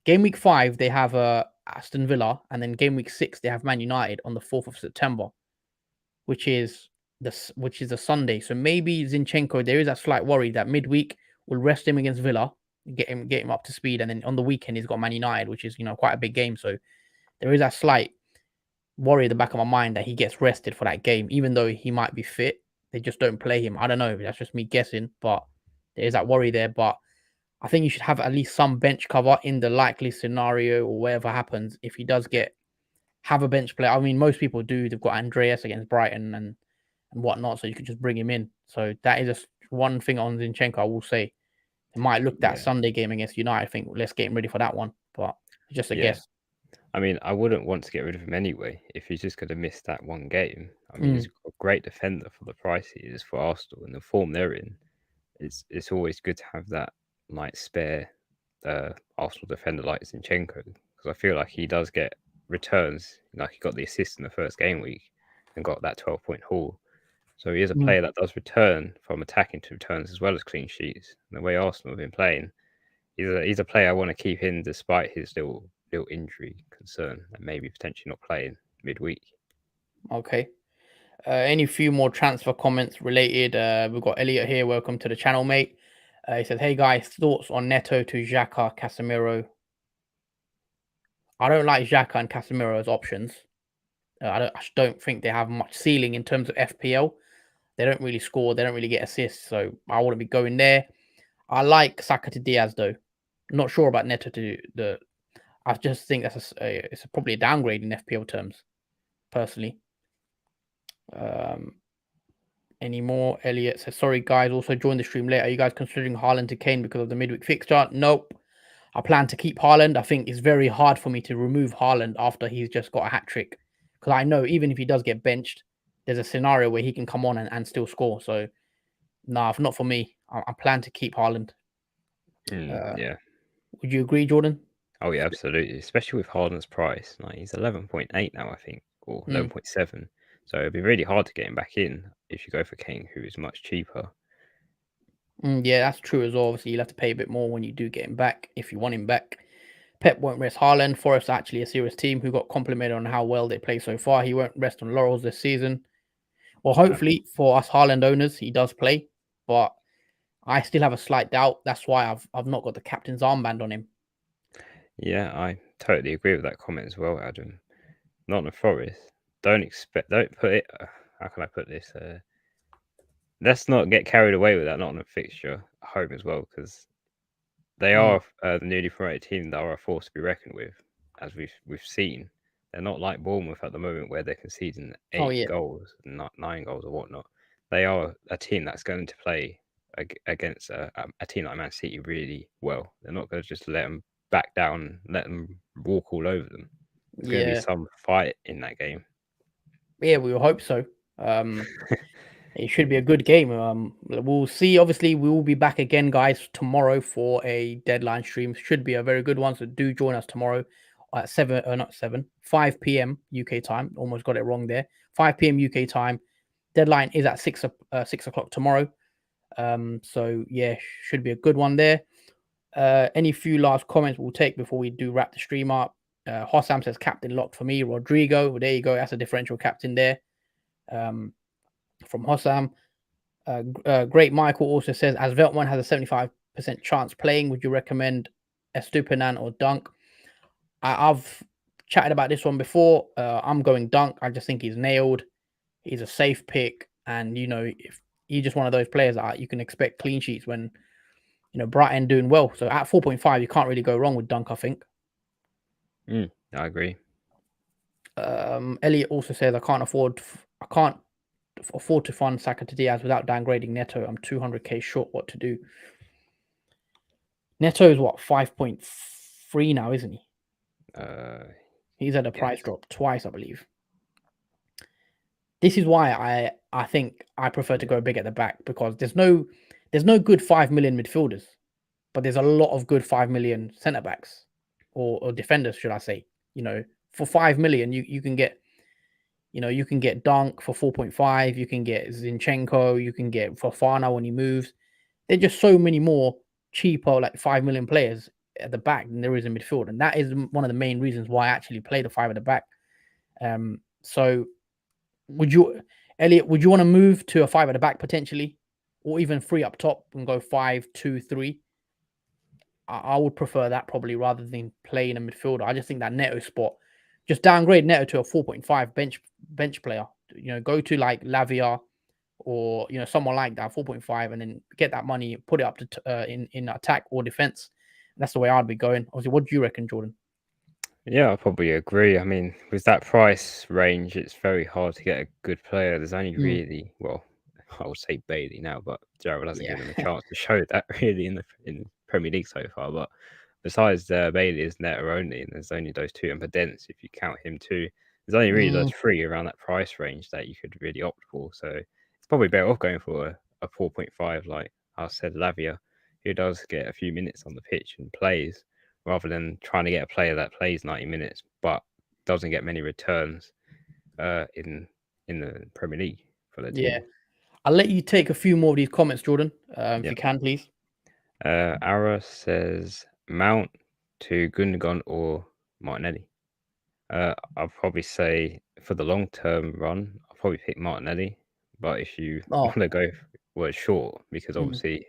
A: Game Week 5 they have Aston Villa, and then Game Week 6 they have Man United on the 4th of September, which is a Sunday. So maybe Zinchenko, there is a slight worry that midweek we'll rest him against Villa, get him up to speed, and then on the weekend he's got Man United, which is quite a big game. So there is a slight worry at the back of my mind that he gets rested for that game, even though he might be fit. They just don't play him. I don't know. That's just me guessing, but there is that worry there. But I think you should have at least some bench cover in the likely scenario or whatever happens. If he does have a bench player, I mean, most people do. They've got Andreas against Brighton and whatnot, so you could just bring him in. So that is just one thing on Zinchenko. I will say it might look that Sunday game against United. I think let's get him ready for that one, but it's just a guess.
B: I mean, I wouldn't want to get rid of him anyway if he's just going to miss that one game. I mean, he's a great defender for the price he is for Arsenal and the form they're in. It's always good to have that spare Arsenal defender like Zinchenko, because I feel like he does get returns. Like he got the assist in the first game week and got that 12-point haul. So he is a player that does return from attacking to returns as well as clean sheets. And the way Arsenal have been playing, he's a player I want to keep in despite his little injury concern and maybe potentially not playing midweek.
A: Okay. Any few more transfer comments related? We've got Elliot here. Welcome to the channel, mate. He says, "Hey guys, thoughts on Neto to Xhaka, Casemiro?" I don't like Xhaka and Casemiro as options. I don't think they have much ceiling in terms of FPL. They don't really score. They don't really get assists, so I wouldn't be going there. I like Saka to Diaz though. Not sure about Neto to the. I just think it's probably a downgrade in FPL terms, personally. Any more? Elliot says, "Sorry guys, also joined the stream late. Are you guys considering Haaland to Kane because of the midweek fixture?" Nope. I plan to keep Haaland. I think it's very hard for me to remove Haaland after he's just got a hat trick, because I know even if he does get benched, there's a scenario where he can come on and still score. So, nah, not for me. I plan to keep Haaland.
B: Yeah.
A: Would you agree, Jordan?
B: Oh yeah, absolutely. Especially with Harden's price. Like he's 11.8 now, I think, or
A: Mm.
B: 11.7. So it'd be really hard to get him back in if you go for King, who is much cheaper.
A: Yeah, that's true as well. Obviously, you'll have to pay a bit more when you do get him back if you want him back. Pep won't rest Haaland. Forest are actually a serious team who got complimented on how well they play so far. He won't rest on laurels this season. Well,
B: Uh,
A: hopefully for us Haaland owners, he does play, but I still have a slight doubt. That's why I've not got the captain's armband on him.
B: yeah, I totally agree with that comment as well, Adam. Nottingham Forest. Don't put it. How can I put this? Let's not get carried away with that Nottingham fixture at home as well, because they
A: Mm.
B: are the newly promoted team that are a force to be reckoned with, as we've seen. They're not like Bournemouth at the moment where they're conceding
A: Oh
B: 8 goals, not 9 goals or whatnot. They are a team that's going to play against a team like Man City really well. They're not going to just let them back down, let them walk all over them. There's going to be
A: yeah,
B: some fight in that game.
A: yeah. We will hope so. Um, It should be a good game. We'll see. Obviously, we will be back again, guys, tomorrow for a deadline stream. Should be a very good one. So do join us tomorrow at 7, not 7, 5 p.m. UK time. Almost got it wrong there. 5 p.m. UK time. Deadline is at 6 o'clock tomorrow. So yeah, should be a good one there. Any few last comments we'll take before we do wrap the stream up. Hossam says captain locked for me. Rodrigo, well, there you go. That's a differential captain there. From Hossam. Great Michael also says, as Veltman has a 75% chance playing, would you recommend Estupinan or Dunk? I've chatted about this one before. I'm going Dunk. I just think he's nailed. He's a safe pick. And, if he's just one of those players that you can expect clean sheets when, Brighton doing well. So at 4.5, you can't really go wrong with Dunk, I think.
B: I agree.
A: Elliot also says, I can't afford to fund Saka to Diaz without downgrading Neto. I'm 200k short. What to do? Neto is what 5.3 now, isn't he? He's had a price
B: Yes.
A: drop twice, I believe. This is why I think I prefer to go big at the back because there's no good 5 million midfielders, but there's a lot of good 5 million centre backs or defenders, should I say? For 5 million, you can get you can get Dunk for 4.5, you can get Zinchenko, you can get Fofana when he moves. There's just so many more cheaper, like 5 million players at the back than there is in midfield, and that is one of the main reasons why I actually play the five at the back. So, would you, Elliot? Would you want to move to a five at the back potentially, or even three up top and go 5-2-3? I would prefer that probably rather than playing a midfielder. I just think that Neto spot, just downgrade Neto to a 4.5 bench player. Go to like Lavia or someone like that 4.5 and then get that money, put it up to in attack or defense. That's the way I'd be going. Obviously, what do you reckon, Jordan?
B: Yeah, I probably agree. I mean, with that price range, it's very hard to get a good player. There's only
A: Mm,
B: really, well, I would say Bailey now, but Gerald hasn't
A: yeah.
B: given him a chance to show that really in Premier League so far. But besides Bailey is Neto only, and there's only those two, and Podence, if you count him too, there's only really those
A: Mm,
B: three around that price range that you could really opt for. So it's probably better off going for a 4.5, like I said, Lavia, who does get a few minutes on the pitch and plays rather than trying to get a player that plays 90 minutes but doesn't get many returns in the Premier League for their
A: yeah.
B: team.
A: I'll let you take a few more of these comments, Jordan, if
B: Yeah.
A: you can, please.
B: Ara says Mount to Gundogan or Martinelli. I'll probably say for the long term run, I'll probably pick Martinelli. But if you want
A: Oh,
B: to go short, because
A: mm,
B: obviously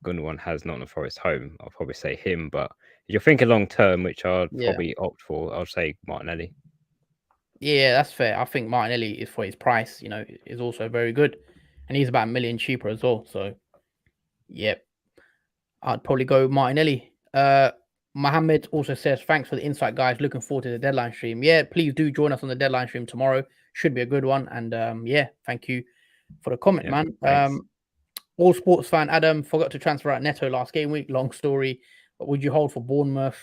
B: Gundogan has Nottingham Forest home, I'll probably say him. But if you're thinking long term, which I'd
A: yeah.
B: probably opt for, I'll say Martinelli.
A: Yeah, that's fair. I think Martinelli is for his price, is also very good. And he's about a million cheaper as well. So, yep. I'd probably go Martinelli. Mohammed also says, thanks for the insight, guys. Looking forward to the deadline stream. Yeah, please do join us on the deadline stream tomorrow. Should be a good one. And yeah, thank you for the comment,
B: Yeah,
A: man.
B: thanks.
A: All sports fan Adam forgot to transfer out Neto last game week. Long story. But would you hold for Bournemouth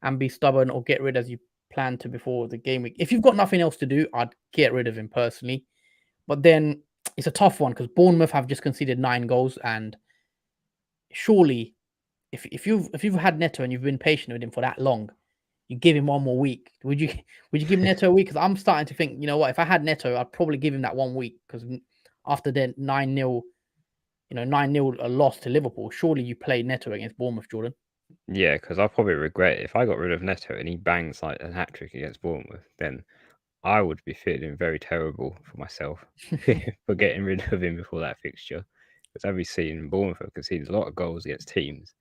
A: and be stubborn or get rid as you planned to before the game week? If you've got nothing else to do, I'd get rid of him personally. But then it's a tough one because Bournemouth have just conceded 9 goals and surely if you've had Neto and you've been patient with him for that long, you give him one more week. Would you give Neto a week? Because I'm starting to think, you know what? If I had Neto, I'd probably give him that 1 week because after the 9-0, 9-0 loss to Liverpool, surely you play Neto against Bournemouth, Jordan.
B: Yeah, because I probably regret it. If I got rid of Neto and he bangs like a hat trick against Bournemouth, then I would be feeling very terrible for myself for getting rid of him before that fixture. Because as we've seen, Bournemouth have conceded a lot of goals against teams,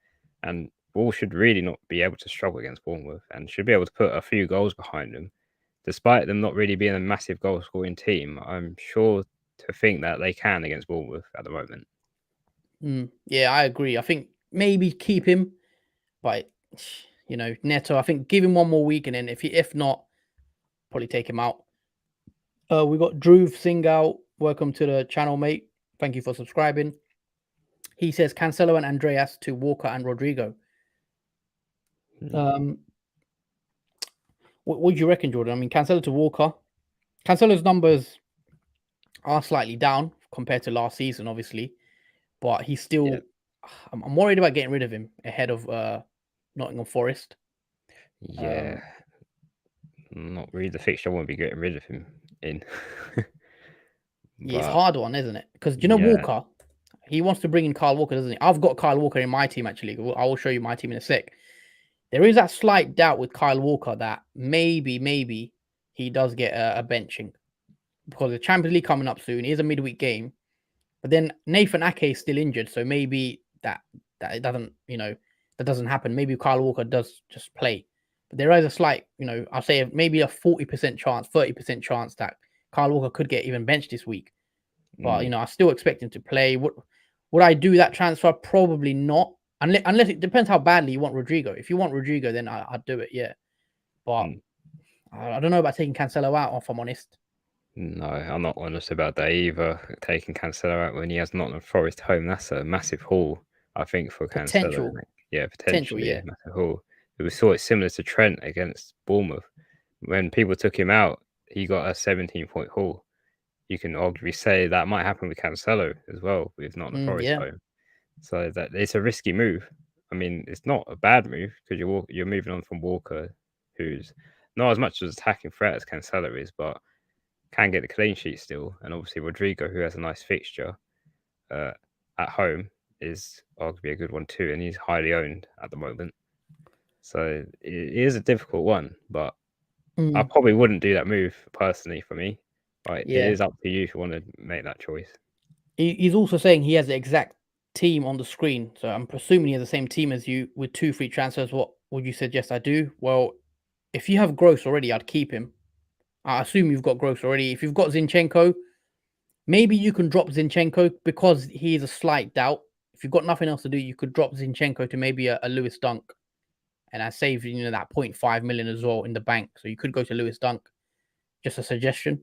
B: and Ball should really not be able to struggle against Bournemouth and should be able to put a few goals behind them. Despite them not really being a massive goal scoring team, I'm sure to think that they can against Bournemouth at the moment.
A: Yeah, I agree. I think maybe keep him, but Neto. I think give him one more week, and then if not, probably take him out. We got Dhruv Singhal. Welcome to the channel, mate. Thank you for subscribing. He says Cancelo and Andreas to Walker and Rodrigo. What do you reckon, Jordan? I mean, Cancelo to Walker. Cancelo's numbers are slightly down compared to last season, obviously, but he's still.
B: Yeah.
A: I'm worried about getting rid of him ahead of Nottingham Forest.
B: Yeah, not really the fixture I won't be getting rid of him in.
A: Yeah, it's
B: But
A: hard one, isn't it? Because
B: yeah,
A: Walker, he wants to bring in Kyle Walker, doesn't he? I've got Kyle Walker in my team actually. I will show you my team in a sec. There is that slight doubt with Kyle Walker that maybe he does get a benching because the Champions League coming up soon. It is a midweek game, but then Nathan Ake is still injured, so maybe that it doesn't that doesn't happen. Maybe Kyle Walker does just play, but there is a slight I'll say maybe a 40% chance, 30% chance that Kyle Walker could get even benched this week. But I still expect him to play. Would I do that transfer? Probably not. Unless it depends how badly you want Rodrigo. If you want Rodrigo, then I'd do it, yeah. But I don't know about taking Cancelo out, if I'm honest.
B: no, I'm not honest about that either. Taking Cancelo out when he has Nottingham Forest home, that's a massive haul, I think, for Cancelo. Yeah,
A: Potential,
B: potentially
A: yeah.
B: a massive haul. We saw it similar to Trent against Bournemouth. When people took him out, he got a 17-point haul. You can arguably say that might happen with Cancelo as well, with Nottingham Forest
A: Yeah.
B: home. So that it's a risky move. I mean, it's not a bad move because you're moving on from Walker, who's not as much as attacking threat as Cancelo is, but can get the clean sheet still. And obviously Rodrigo, who has a nice fixture at home, is arguably a good one too, and he's highly owned at the moment. So it is a difficult one, but I probably wouldn't do that move personally for me. But it
A: Yeah.
B: is up to you if you want to make that choice.
A: He's also saying he has the exact team on the screen. So I'm presuming he has the same team as you with 2 free transfers. What would you suggest I do? Well, if you have Gross already, I'd keep him. I assume you've got Gross already. If you've got Zinchenko, maybe you can drop Zinchenko because he is a slight doubt. If you've got nothing else to do, you could drop Zinchenko to maybe a Lewis Dunk, and I saved that 0.5 million as well in the bank. So you could go to Lewis Dunk. Just a suggestion.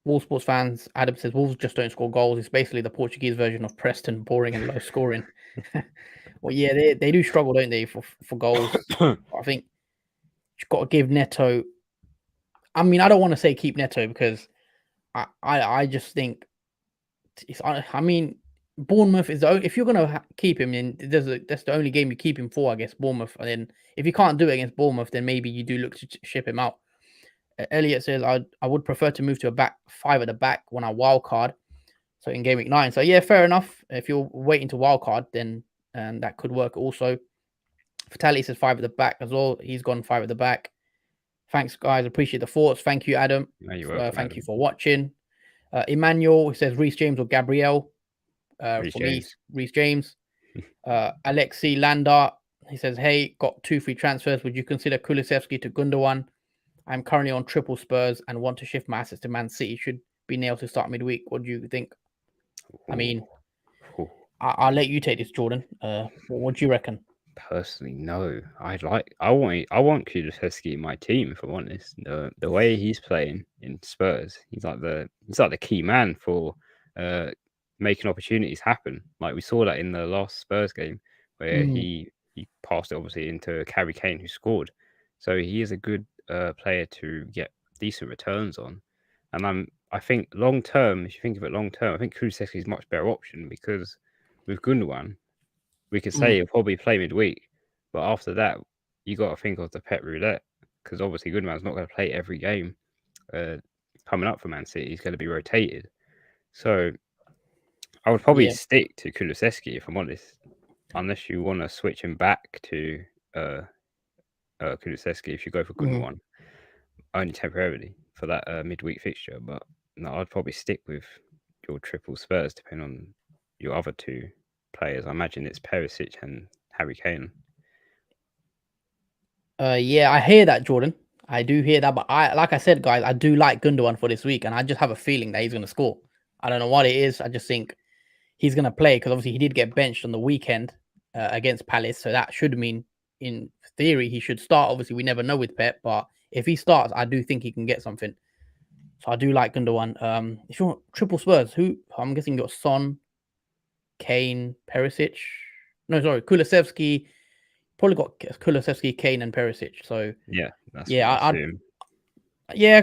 A: Wolves sports fans, Adam says Wolves just don't score goals. It's basically the Portuguese version of Preston, boring and low scoring. Well, yeah, they do struggle, don't they, for goals? I think you've got to give Neto. I mean, I don't want to say keep Neto because I just think I mean, Bournemouth is if you're gonna keep him, then that's the only game you keep him for, I guess. Bournemouth, and then if you can't do it against Bournemouth, then maybe you do look to ship him out. Elliot says I would prefer to move to a back 5 at the back when I wild card, so in Gameweek 9. So yeah, fair enough. If you're waiting to wild card, then that could work also. Fatality says 5 at the back as well. He's gone 5 at the back. Thanks, guys. Appreciate the thoughts. Thank you, Adam.
B: You're welcome,
A: Thank
B: Adam.
A: you for watching. Emmanuel says Reece James or Gabriel. For me, Reece James. Alexi Landar, he says, hey, got 2 free transfers. Would you consider Kulusevski to Gundogan? I'm currently on triple Spurs and want to shift my assets to Man City. Should be nailed to start midweek. What do you think? I mean, I'll let you take this, Jordan. What do you reckon?
B: Personally, no. I want Kulusevski in my team, if I'm honest. The way he's playing in Spurs, he's like the key man for making opportunities happen. Like we saw that in the last Spurs game where he passed it obviously into Harry Kane, who scored. So he is a good player to get decent returns on. And I think long term, if you think of it long term, I think Kulusevski is a much better option because with Gundogan, we could say he'll probably play midweek, but after that, you got to think of the pet roulette because obviously Goodman's not going to play every game. Coming up for Man City, he's going to be rotated. So I would probably stick to Kulusevski if I'm honest, unless you want to switch him back to Kulusevski if you go for Gundogan, only temporarily for that midweek fixture. But no, I'd probably stick with your triple Spurs depending on your other two players. I imagine it's Perisic and Harry Kane.
A: Yeah, I hear that, Jordan. I do hear that, but like I said, guys, I do like Gundogan for this week, and I just have a feeling that he's going to score. I don't know what it is. I just think he's going to play because obviously he did get benched on the weekend against Palace, so that should mean, in theory, he should start. Obviously, we never know with Pep, but if he starts, I do think he can get something. So I do like Gundogan. If you want triple Spurs, who I'm guessing you got Son, Kane, Perisic. No, sorry, Kulusevski. Probably got Kulusevski, Kane, and Perisic. So
B: yeah, that's
A: yeah,
B: what I assume.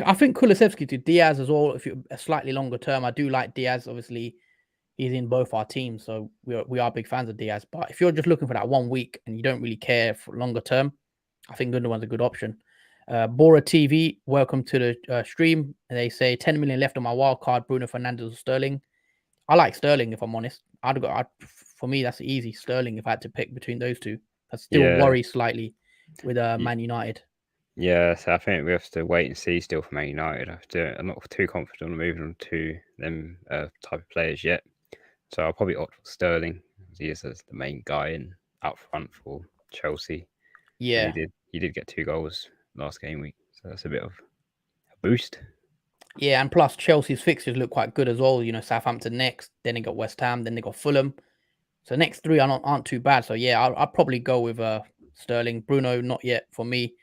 A: I think Kulusevski to Diaz as well. If you're a slightly longer term, I do like Diaz. Obviously, he's in both our teams, so we are big fans of Diaz. But if you're just looking for that 1 week and you don't really care for longer term, I think Gundogan's a good option. Bora TV, welcome to the stream. They say 10 million left on my wild card. Bruno Fernandes or Sterling. I like Sterling if I'm honest. For me that's easy. Sterling if I had to pick between those two. I still worry slightly with Man United.
B: Yeah, so I think we have to wait and see still for Man United. I'm not too confident on moving on to them type of players yet. So I'll probably opt for Sterling. He is the main guy in up front for Chelsea.
A: Yeah.
B: And he did get 2 goals last game week. So that's a bit of a boost.
A: Yeah, and plus Chelsea's fixtures look quite good as well. You know, Southampton next, then they got West Ham, then they got Fulham. So the next 3 aren't too bad. So yeah, I'll probably go with Sterling. Bruno, not yet for me.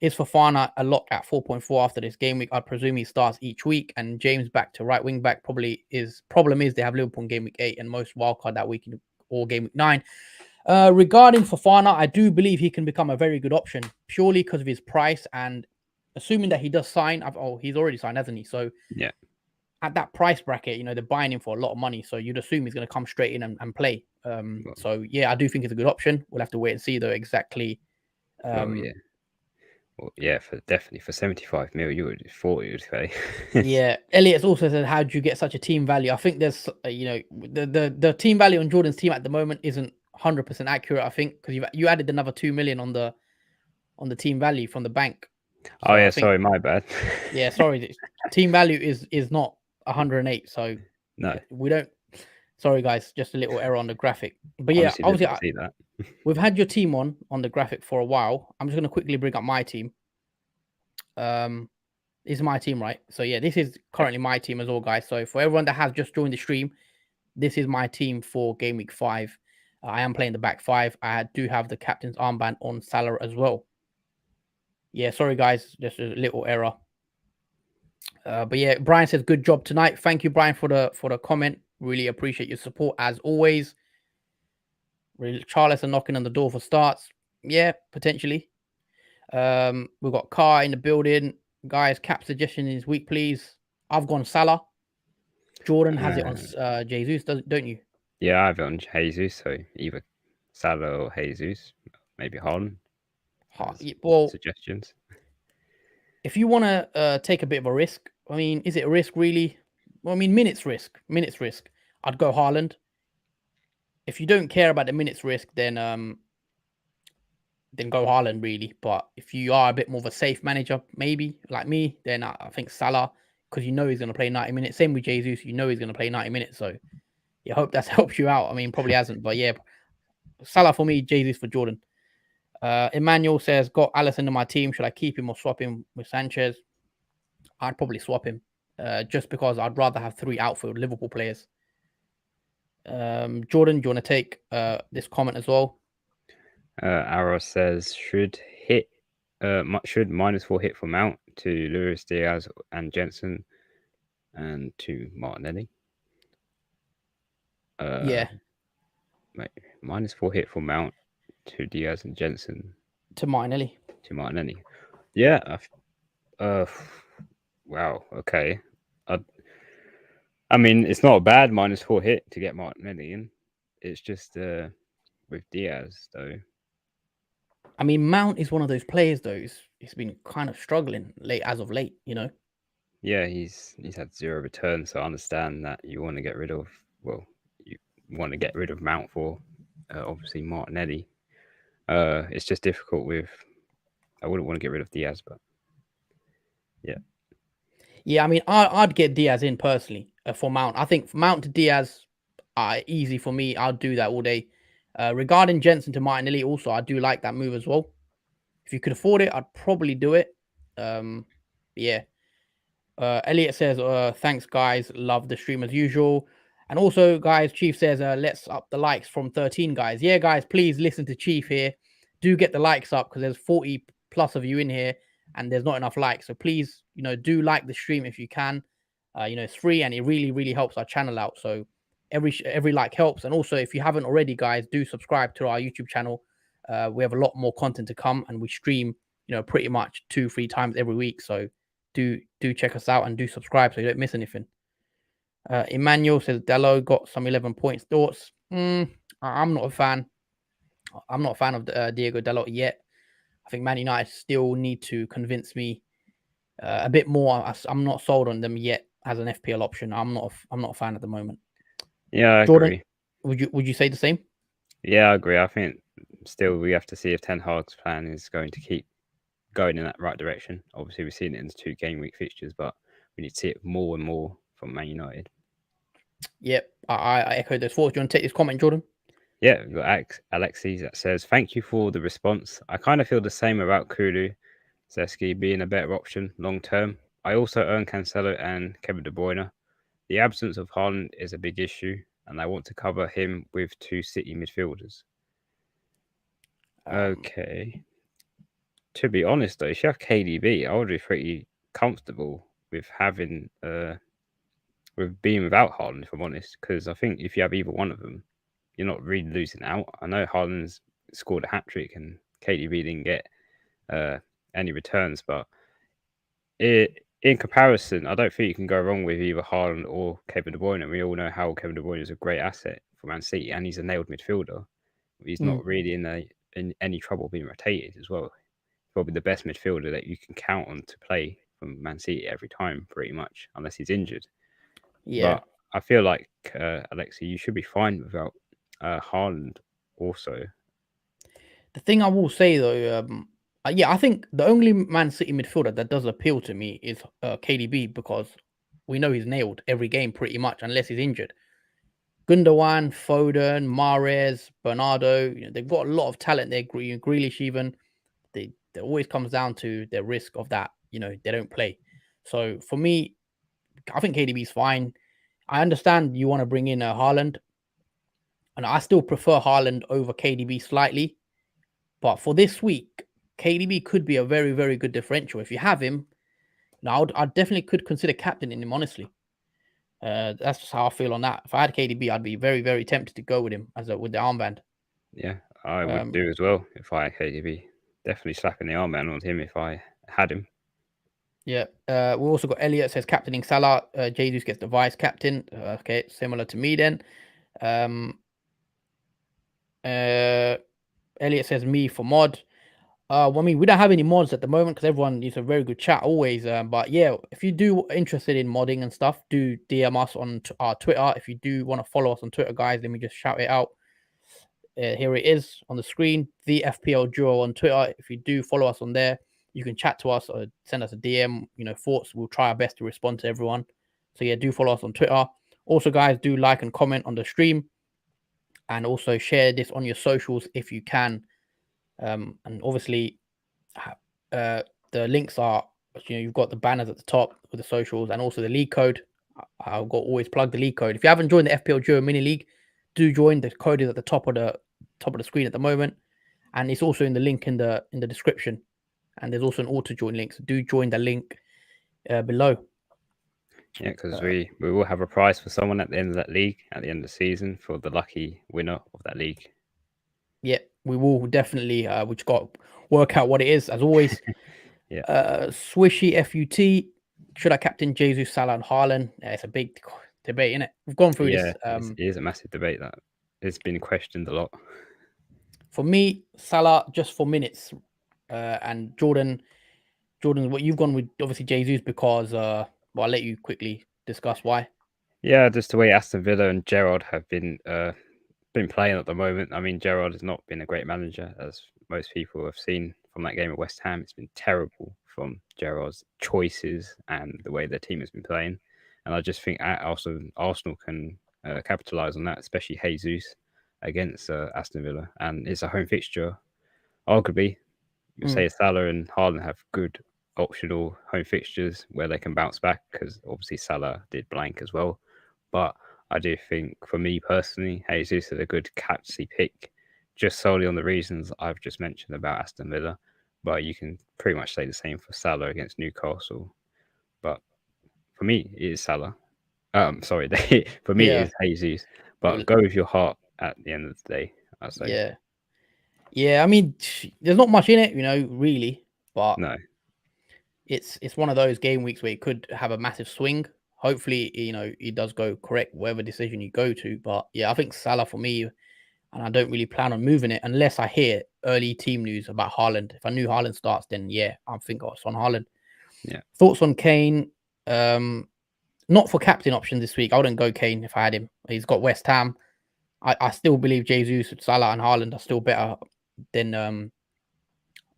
A: Is Fofana a lock at 4.4 after this game week? I presume he starts each week. And James back to right wing back problem is they have Liverpool in game week 8 and most wildcard that week or game week 9. Regarding Fofana, I do believe he can become a very good option purely because of his price and assuming that he does sign. He's already signed, hasn't he? So
B: yeah,
A: at that price bracket, you know, they're buying him for a lot of money. So you'd assume he's going to come straight in and play. So yeah, I do think it's a good option. We'll have to wait and see though exactly.
B: Definitely for 75 mil, you would thought you would pay.
A: Yeah, Elliot's also said, "How do you get such a team value?" I think there's, the team value on Jordan's team at the moment isn't 100% accurate. I think because you added another 2 million on the team value from the bank.
B: So sorry, my bad.
A: Yeah, sorry. Team value is not 108. So
B: no,
A: we don't. Sorry, guys, just a little error on the graphic. But yeah,
B: honestly, obviously, see that.
A: We've had your team on the graphic for a while. I'm just going to quickly bring up my team. This is my team, right? So yeah, this is currently my team as well, guys. So for everyone that has just joined the stream, this is my team for game week 5. I am playing the back 5. I do have the captain's armband on Salah as well. Yeah, sorry guys, just a little error. But yeah, Brian says good job tonight. Thank you, Brian, for the comment. Really appreciate your support as always. Charles are knocking on the door for starts. Yeah, potentially. We've got Car in the building. Guys, cap suggestion this week, please. I've gone Salah. Jordan has it on Jesus, don't you?
B: Yeah, I have it on Jesus. So either Salah or Jesus, maybe Haaland.
A: Well,
B: suggestions.
A: If you want to take a bit of a risk, I mean, is it a risk really? Well, I mean, minutes risk. I'd go Haaland. If you don't care about the minutes risk, then go Haaland really. But if you are a bit more of a safe manager, maybe like me, then I think Salah, because you know he's going to play 90 minutes. Same with Jesus, you know he's going to play 90 minutes. So yeah, hope that helps you out. I mean, probably hasn't, but yeah, Salah for me, Jesus for Jordan. Emmanuel says, got Alisson in my team. Should I keep him or swap him with Sanchez? I'd probably swap him just because I'd rather have 3 outfield Liverpool players. Jordan, do you want to take this comment as well?
B: Aros says, should -4 hit for Mount to Luis Diaz and Jensen and to Martinelli?
A: Yeah.
B: -4 hit for Mount to Diaz and Jensen
A: to Martinelli.
B: Yeah. Wow. Okay. I mean, it's not a bad -4 hit to get Martinelli in. It's just with Diaz though.
A: I mean, Mount is one of those players though. He's been kind of struggling as of late.
B: Yeah, he's had 0 returns, so I understand that you want to get rid of. Well, you want to get rid of Mount for obviously Martinelli. It's just difficult with. I wouldn't want to get rid of Diaz, but yeah,
A: Yeah, I mean, I'd get Diaz in personally for Mount. I think Mount to Diaz, easy for me. I'd do that all day. Regarding Jensen to Martinelli, also I do like that move as well. If you could afford it, I'd probably do it. Yeah. Elliot says, thanks guys, love the stream as usual. And also, guys, Chief says, let's up the likes from 13 guys. Yeah, guys, please listen to Chief here. Do get the likes up because there's 40 plus of you in here and there's not enough likes. So please, do like the stream if you can. It's free and it really, really helps our channel out. So every like helps. And also, if you haven't already, guys, do subscribe to our YouTube channel. We have a lot more content to come and we stream, pretty much 2-3 times every week. So do check us out and do subscribe so you don't miss anything. Emmanuel says Dello got some 11 points. Thoughts? I'm not a fan. I'm not a fan of Diego Dalot yet. I think Man United still need to convince me a bit more. I'm not sold on them yet as an FPL option. I'm not a fan at the moment.
B: yeah, I
A: Jordan,
B: agree.
A: would you say the same?
B: Yeah, I agree. I think still we have to see if Ten Hag's plan is going to keep going in that right direction. Obviously, we've seen it in the 2 game week fixtures, but we need to see it more and more from Man United.
A: Yep, I echo those thoughts. Do you want to take this comment, Jordan?
B: Yeah, we've got Alexis that says, thank you for the response. I kind of feel the same about Kulu Zeski being a better option long term. I also own Cancelo and Kevin De Bruyne. The absence of Haaland is a big issue, and I want to cover him with 2 City midfielders. Okay. To be honest, though, if you have KDB, I would be pretty comfortable with having with being without Haaland, if I'm honest, because I think if you have either one of them, you're not really losing out. I know Haaland's scored a hat trick and KDB didn't get any returns, but in comparison, I don't think you can go wrong with either Haaland or Kevin De Bruyne. We all know how Kevin De Bruyne is a great asset for Man City, and he's a nailed midfielder. He's not really in any trouble being rotated as well. Probably the best midfielder that you can count on to play from Man City every time, pretty much, unless he's injured.
A: Yeah.
B: But I feel like Alexi, you should be fine without Haaland also.
A: The thing I will say though, yeah, I think the only Man City midfielder that does appeal to me is KDB because we know he's nailed every game pretty much unless he's injured. Gundogan, Foden, Mahrez, Bernardo, they've got a lot of talent there. Grealish even, it always comes down to the risk of that, they don't play. So for me, I think KDB's fine. I understand you want to bring in a Haaland, and I still prefer Haaland over KDB slightly. But for this week, KDB could be a very, very good differential. If you have him, I definitely could consider captaining him, honestly. That's just how I feel on that. If I had KDB, I'd be very, very tempted to go with him with the armband.
B: Yeah, I would do as well if I had KDB. Definitely slapping the armband on him if I had him.
A: Yeah. We also got Elliot says captaining Salah. Jesus gets the vice captain. Okay, similar to me then. Elliot says me for mod. I mean, we don't have any mods at the moment because everyone needs a very good chat always. But yeah, if you do interested in modding and stuff, do DM us on our Twitter. If you do want to follow us on Twitter, guys, let me just shout it out. Here it is on the screen, the FPL Duo on Twitter. If you do follow us on there, you can chat to us or send us a DM. Thoughts. We'll try our best to respond to everyone. So yeah, do follow us on Twitter. Also, guys, do like and comment on the stream, and also share this on your socials if you can. And obviously, the links are, you've got the banners at the top with the socials and also the league code. I've got always plug the league code. If you haven't joined the FPL Duo Mini League, do join. The code is at the top of the screen at the moment, and it's also in the link in the description. And there's also an auto join link. So do join the link below.
B: Yeah, because we will have a prize for someone at the end of that league, at the end of the season, for the lucky winner of that league.
A: Yeah, we will definitely. We just got to work out what it is, as always.
B: Yeah.
A: Swishy FUT. Should I captain Jesus, Salah, and Haaland? It's a big debate, isn't it? We've gone through this.
B: It is a massive debate that has been questioned a lot.
A: For me, Salah just for minutes, and Jordan, what you've gone with obviously Jesus because well, I'll let you quickly discuss why.
B: Yeah, just the way Aston Villa and Gerrard have been playing at the moment. I mean, Gerrard has not been a great manager, as most people have seen from that game at West Ham. It's been terrible from Gerrard's choices and the way their team has been playing. And I just think also Arsenal can capitalise on that, especially Jesus against Aston Villa. And it's a home fixture. Arguably, you
A: Mm,
B: say Salah and Haaland have good optional home fixtures where they can bounce back because obviously Salah did blank as well. But I do think, for me personally, Jesus is a good captaincy pick, just solely on the reasons I've just mentioned about Aston Villa. But you can pretty much say the same for Salah against Newcastle. But for me, it is Salah. Sorry, for me it
A: yeah,
B: is Jesus. But go with your heart at the end of the day, I say.
A: yeah, yeah. I mean, there's not much in it, really, but
B: No,
A: it's one of those game weeks where it could have a massive swing. Hopefully, it does go correct whatever decision you go to. But yeah, I think Salah for me, and I don't really plan on moving it unless I hear early team news about Haaland. If I knew Haaland starts, then yeah, I think it's on Haaland.
B: yeah,
A: Thoughts on Kane? Not for captain option this week. I wouldn't go Kane if I had him. He's got West Ham. I still believe Jesus, Salah, and Haaland are still than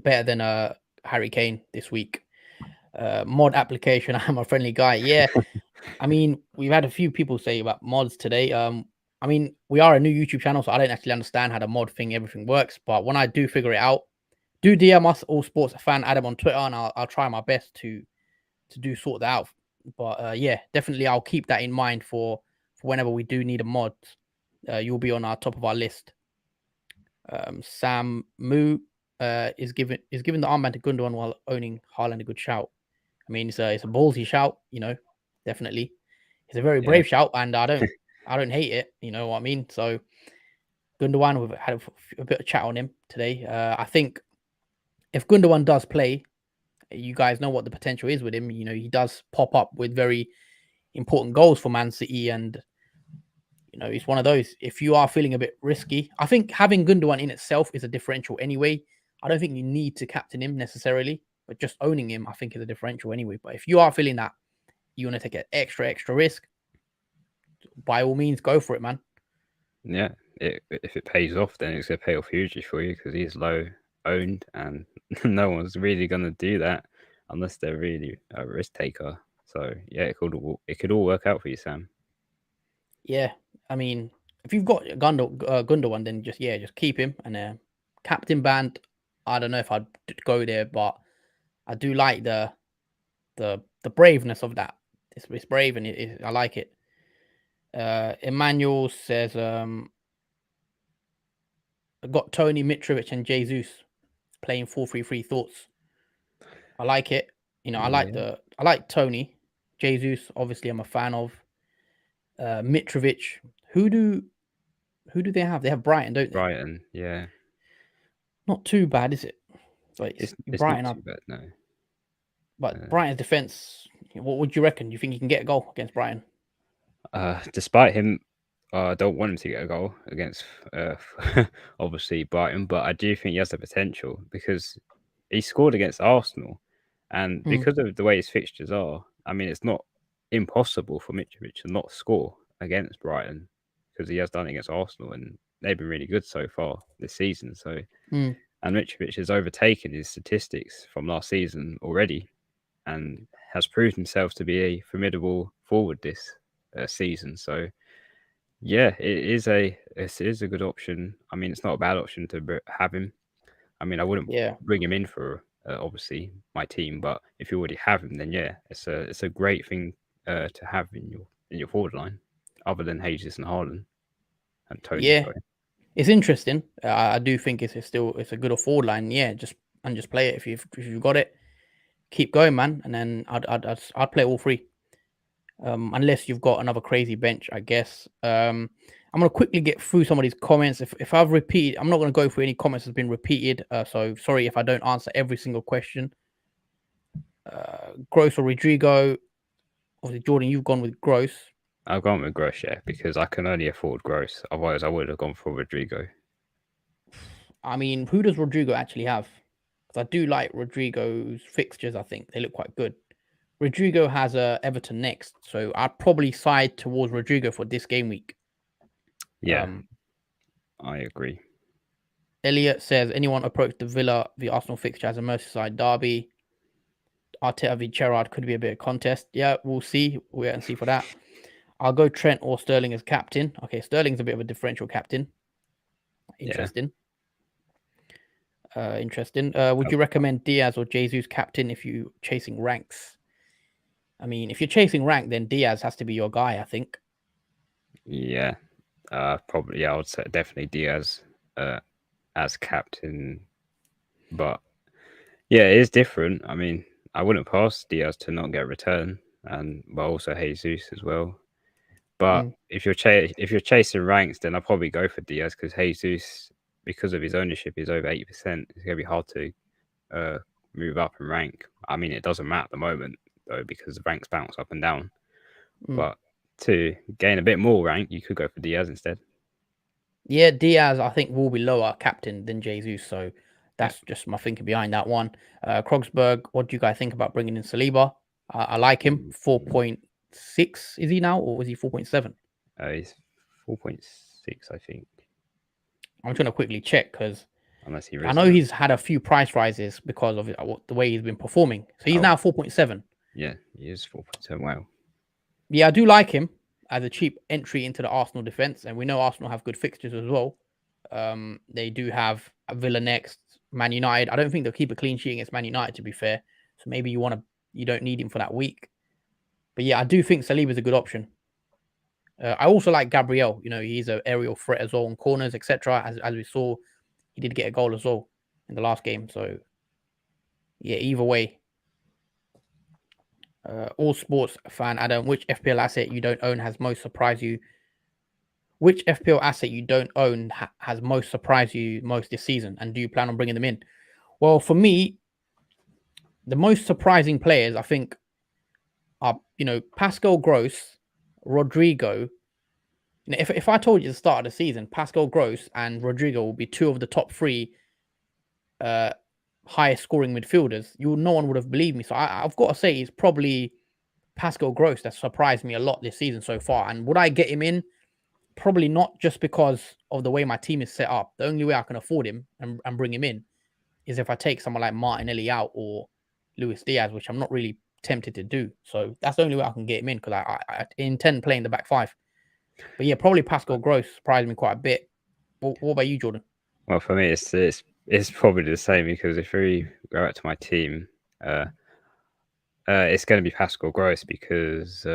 A: better than Harry Kane this week. Mod application. I'm a friendly guy. Yeah, I mean we've had a few people say about mods today. I mean we are a new YouTube channel, so I don't actually understand how the mod thing everything works. But when I do figure it out, do DM us all sports fan Adam on Twitter, and I'll try my best to do sort that out. But yeah, definitely I'll keep that in mind for whenever we do need a mod. You'll be on our top of our list. Sam Moo is given the armband to Gundogan while owning Haaland a good shout. I mean, it's a ballsy shout, definitely. It's a very
B: yeah,
A: brave shout, and I don't hate it. You know what I mean? So Gundogan, we've had a bit of chat on him today. I think if Gundogan does play, you guys know what the potential is with him. He does pop up with very important goals for Man City, and it's one of those. If you are feeling a bit risky, I think having Gundogan in itself is a differential anyway. I don't think you need to captain him necessarily, but just owning him, I think, is a differential anyway. But if you are feeling that you want to take an extra risk, by all means, go for it, man.
B: yeah. If it pays off, then it's going to pay off hugely for you because he's low owned, and no one's really going to do that unless they're really a risk taker. So yeah, it could all work out for you, Sam.
A: Yeah, I mean, if you've got Gundogan, then just keep him. And captain band, I don't know if I'd go there, but I do like the braveness of that. It's brave and I like it. Emmanuel says, I got Tony Mitrovic and Jesus playing 4-3-3 thoughts. I like it.
B: Yeah,
A: I like Tony. Jesus, obviously I'm a fan of. Mitrovic. Who do who do they have? They have Brighton, don't they?
B: Brighton. Yeah,
A: Not too bad, is it? But
B: it's not
A: Brighton are,
B: too bad. No.
A: but
B: Uh,
A: Brighton's defense. What would you reckon? Do you think he can get a goal against Brighton?
B: despite him, I don't want him to get a goal against, uh, obviously Brighton, but I do think he has the potential because he scored against Arsenal, and
A: Mm,
B: because of the way his fixtures are, I mean, it's not impossible for Mitrovic to not score against Brighton because he has done it against Arsenal, and they've been really good so far this season. So,
A: mm,
B: and Mitrovic has overtaken his statistics from last season already, and has proved himself to be a formidable forward this season. So yeah, it is a good option. I mean, it's not a bad option to have him. I mean, I wouldn't
A: yeah,
B: bring him in for obviously my team, but if you already have him, then yeah, it's a great thing to have in your forward line, other than Jesus and Haaland and Tony.
A: yeah.
B: Sorry.
A: It's interesting. I do think it's a good forward line. Yeah, just play it if you've got it. Keep going, man. And then I'd play all three. Unless you've got another crazy bench, I guess. I'm gonna quickly get through some of these comments. If I've repeated, I'm not gonna go through any comments that's been repeated. So sorry if I don't answer every single question. Gross or Rodrigo? Obviously, Jordan, you've gone with Gross.
B: I've gone with Gross, yeah, because I can only afford Gross. Otherwise, I would have gone for Rodrigo.
A: I mean, who does Rodrigo actually have? Because I do like Rodrigo's fixtures. I think they look quite good. Rodrigo has Everton next, so I'd probably side towards Rodrigo for this game week.
B: Yeah, I agree.
A: Elliot says anyone approach the Villa the Arsenal fixture as a Merseyside derby. Arteta v Gerrard could be a bit of contest. Yeah, we'll see. We'll wait and see for that. I'll go Trent or Sterling as captain. Okay, Sterling's a bit of a differential captain. Interesting. Interesting. Would you recommend Diaz or Jesus captain if you're chasing ranks? I mean, if you're chasing rank, then Diaz has to be your guy, I think.
B: Yeah, probably. Yeah, I would say definitely Diaz as captain. But yeah, it is different. I mean, I wouldn't pass Diaz to not get a return, but also Jesus as well. But if you're chasing ranks, then I'll probably go for Diaz because Jesus, because of his ownership, is over 80%. It's gonna be hard to move up and rank. I mean, it doesn't matter at the moment though because the ranks bounce up and down. But to gain a bit more rank, you could go for Diaz instead.
A: Yeah, Diaz, I think, will be lower captain than Jesus. So that's just my thinking behind that one. Krogsberg, what do you guys think about bringing in Saliba? I like him. 4.6 is he now, or was he 4.7?
B: He's 4.6, I think.
A: I'm just going to quickly check because
B: Unless he
A: I know he's had a few price rises because of the way he's been performing. So he's now 4.7.
B: Yeah, he is 4.7. Wow.
A: Yeah, I do like him as a cheap entry into the Arsenal defense, and we know Arsenal have good fixtures as well. They do have a Villa next, Man United. I don't think they'll keep a clean sheet against Man United, to be fair. So maybe you don't need him for that week. But yeah, I do think Saliba is a good option. I also like Gabriel. You know, he's an aerial threat as well on corners, etc. As we saw, he did get a goal as well in the last game. So yeah, either way. All sports fan Adam, which FPL asset you don't own has most surprised you? Which FPL asset you don't own has most surprised you most this season, and do you plan on bringing them in? Well, for me, the most surprising players I think are Pascal Gross, Rodrigo. You know, if I told you at the start of the season, Pascal Gross and Rodrigo will be two of the top three highest scoring midfielders, no one would have believed me. So I've got to say, it's probably Pascal Gross that surprised me a lot this season so far. And would I get him in? Probably not, just because of the way my team is set up. The only way I can afford him and bring him in is if I take someone like Martinelli out or Luis Diaz, which I'm not really tempted to do. So that's the only way I can get him in, because I intend playing the back five. But yeah, probably Pascal Gross surprised me quite a bit. What about you, Jordan?
B: Well, for me, it's probably the same, because if we go back to my team, it's going to be Pascal Gross, because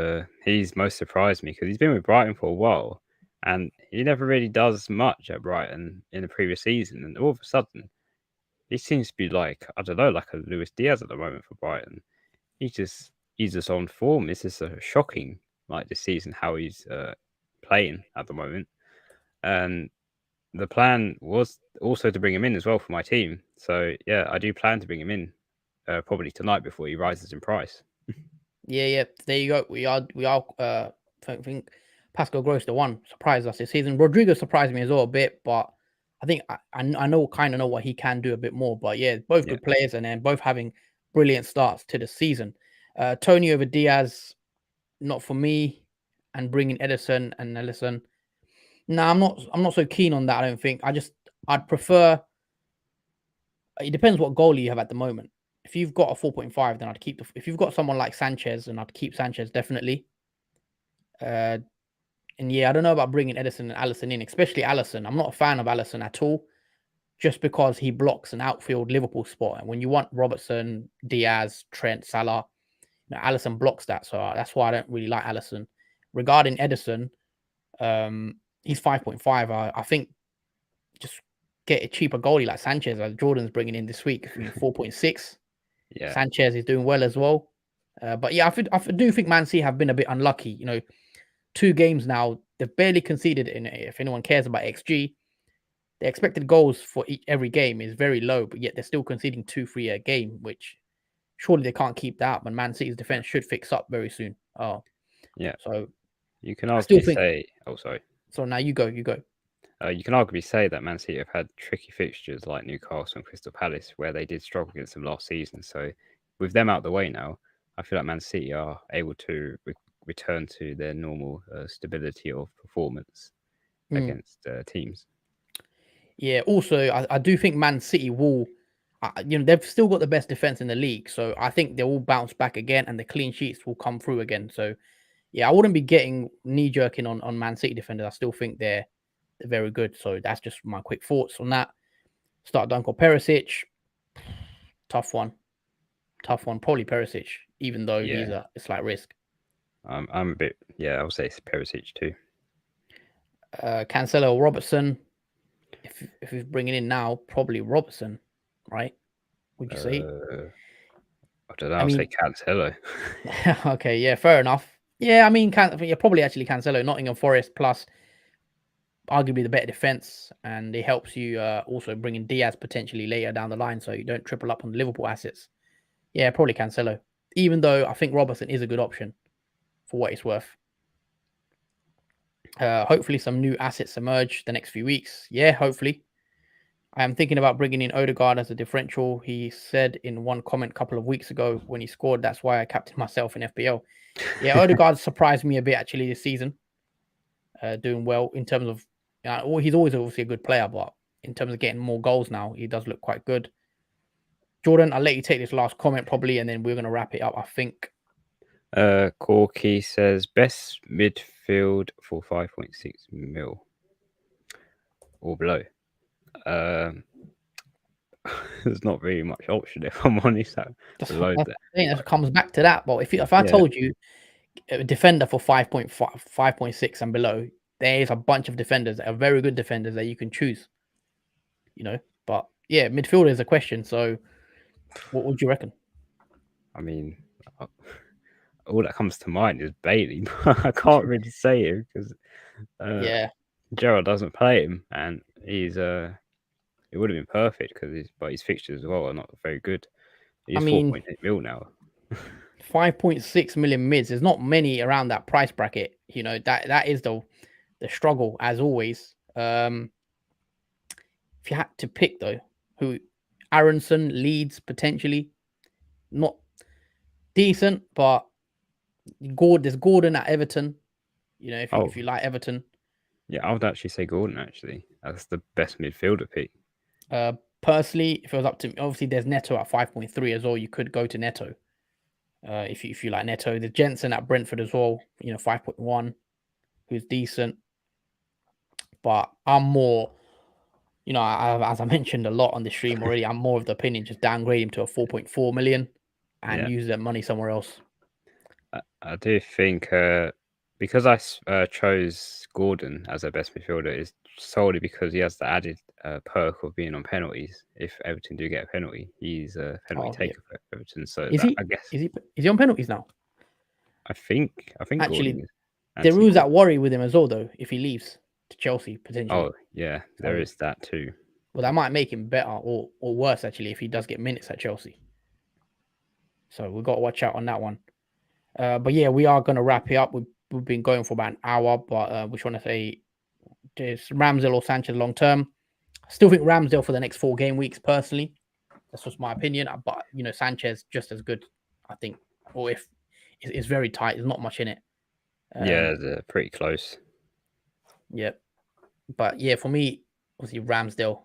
B: he's most surprised me, because he's been with Brighton for a while and he never really does much at Brighton in the previous season, and all of a sudden he seems to be like, I don't know, like a Luis Diaz at the moment for Brighton. He's just on form. It's just shocking, like, this season, how he's playing at the moment. And the plan was also to bring him in as well for my team. So yeah, I do plan to bring him in probably tonight before he rises in price.
A: Yeah. There you go. We are. I think Pascal Gross, the one, surprised us this season. Rodrigo surprised me as well a bit, but I think I kind of know what he can do a bit more. But yeah, both good players, and then both having brilliant starts to the season. Tony over Diaz, not for me, and bringing Edison and Ellison. No, I'm not so keen on that. I don't think. I'd prefer. It depends what goalie you have at the moment. If you've got a 4.5, then I'd keep if you've got someone like Sanchez, then I'd keep Sanchez definitely. And yeah, I don't know about bringing Edison and Allison in, especially Allison. I'm not a fan of Allison at all, just because he blocks an outfield Liverpool spot. And when you want Robertson, Diaz, Trent, Salah, Allison blocks that. So that's why I don't really like Allison. Regarding Edison, he's 5.5. I think just get a cheaper goalie like Sanchez, as Jordan's bringing in this week, 4.6.
B: Yeah,
A: Sanchez is doing well as well. But yeah, I do think Man City have been a bit unlucky. 2 games now, they've barely conceded. If anyone cares about XG, the expected goals for every game is very low, but yet they're still conceding 2-3 a game, which surely they can't keep that up. And Man City's defense should fix up very soon.
B: Yeah.
A: So
B: you can arguably say, oh, sorry.
A: So now you go.
B: You can arguably say that Man City have had tricky fixtures like Newcastle and Crystal Palace, where they did struggle against them last season. So, with them out the way now, I feel like Man City are able to return to their normal stability of performance against teams.
A: Yeah. Also, I do think Man City will. They've still got the best defense in the league, so I think they will bounce back again, and the clean sheets will come through again. So, yeah, I wouldn't be getting knee jerking on Man City defenders. I still think they're very good. So that's just my quick thoughts on that. Start Dunkel Perisic. Tough one. Probably Perisic, even though he's
B: Yeah,
A: a slight risk.
B: I'm a bit. Yeah, I would say it's Perisic too.
A: Cancelo or Robertson. If he's bringing in now, probably Robertson, right? Would you say?
B: I don't know.
A: I
B: I'll say
A: mean,
B: Cancelo.
A: okay, yeah, fair enough. Yeah, I mean, probably actually Cancelo, Nottingham Forest plus arguably the better defense, and it helps you also bring in Diaz potentially later down the line, so you don't triple up on the Liverpool assets. Yeah, probably Cancelo. Even though I think Robertson is a good option for what it's worth. Hopefully, some new assets emerge the next few weeks. Yeah, hopefully. I am thinking about bringing in Odegaard as a differential. He said in one comment a couple of weeks ago when he scored, that's why I captained myself in FPL. Yeah, Odegaard surprised me a bit actually this season. Doing well in terms of, he's always obviously a good player, but in terms of getting more goals now, he does look quite good. Jordan, I'll let you take this last comment probably, and then we're going to wrap it up, I think.
B: Corky says best midfield for 5.6 mil or below. There's not really much option if I'm honest. Below that,
A: I think it comes back to that. But if I told you a defender for 5.5, 5.6 and below, there is a bunch of defenders that are very good defenders that you can choose. But yeah, midfielder is a question. So, what would you reckon?
B: I mean, all that comes to mind is Bailey, but I can't really say it because
A: Yeah,
B: Gerald doesn't play him, and he's it would have been perfect but his fixtures as well are not very good.
A: I
B: He's
A: mean,
B: 4.8 mil now.
A: 5.6 million mids. There's not many around that price bracket. That is the struggle as always. If you had to pick though, who Aronson Leeds potentially not decent, but there's Gordon at Everton. If you like Everton.
B: Yeah, I would actually say Gordon. Actually, that's the best midfielder pick.
A: Personally, if it was up to me, obviously there's Neto at 5.3 as well. You could go to Neto. If you like Neto, there's Jensen at Brentford as well. 5.1, who's decent. But I'm more, as I mentioned a lot on the stream already, I'm more of the opinion just downgrade him to a 4.4 million and use that money somewhere else.
B: I do think because I chose Gordon as their best midfielder is solely because he has the added perk of being on penalties. If Everton do get a penalty, he's a penalty taker for Everton. So I guess
A: is he on penalties now?
B: I think
A: Actually,
B: Gordon is.
A: there is that worry with him as well, though, if he leaves to Chelsea potentially.
B: Oh yeah, there is that too.
A: Well, that might make him better or worse actually if he does get minutes at Chelsea. So we've got to watch out on that one. But yeah, we are going to wrap it up. We've been going for about an hour, but we just want to say there's Ramsdale or Sanchez long term. I still think Ramsdale for the next 4 game weeks personally. That's just my opinion. But Sanchez just as good, I think. Or if it's very tight, there's not much in it.
B: Yeah, they're pretty close.
A: Yeah, but yeah, for me, obviously Ramsdale.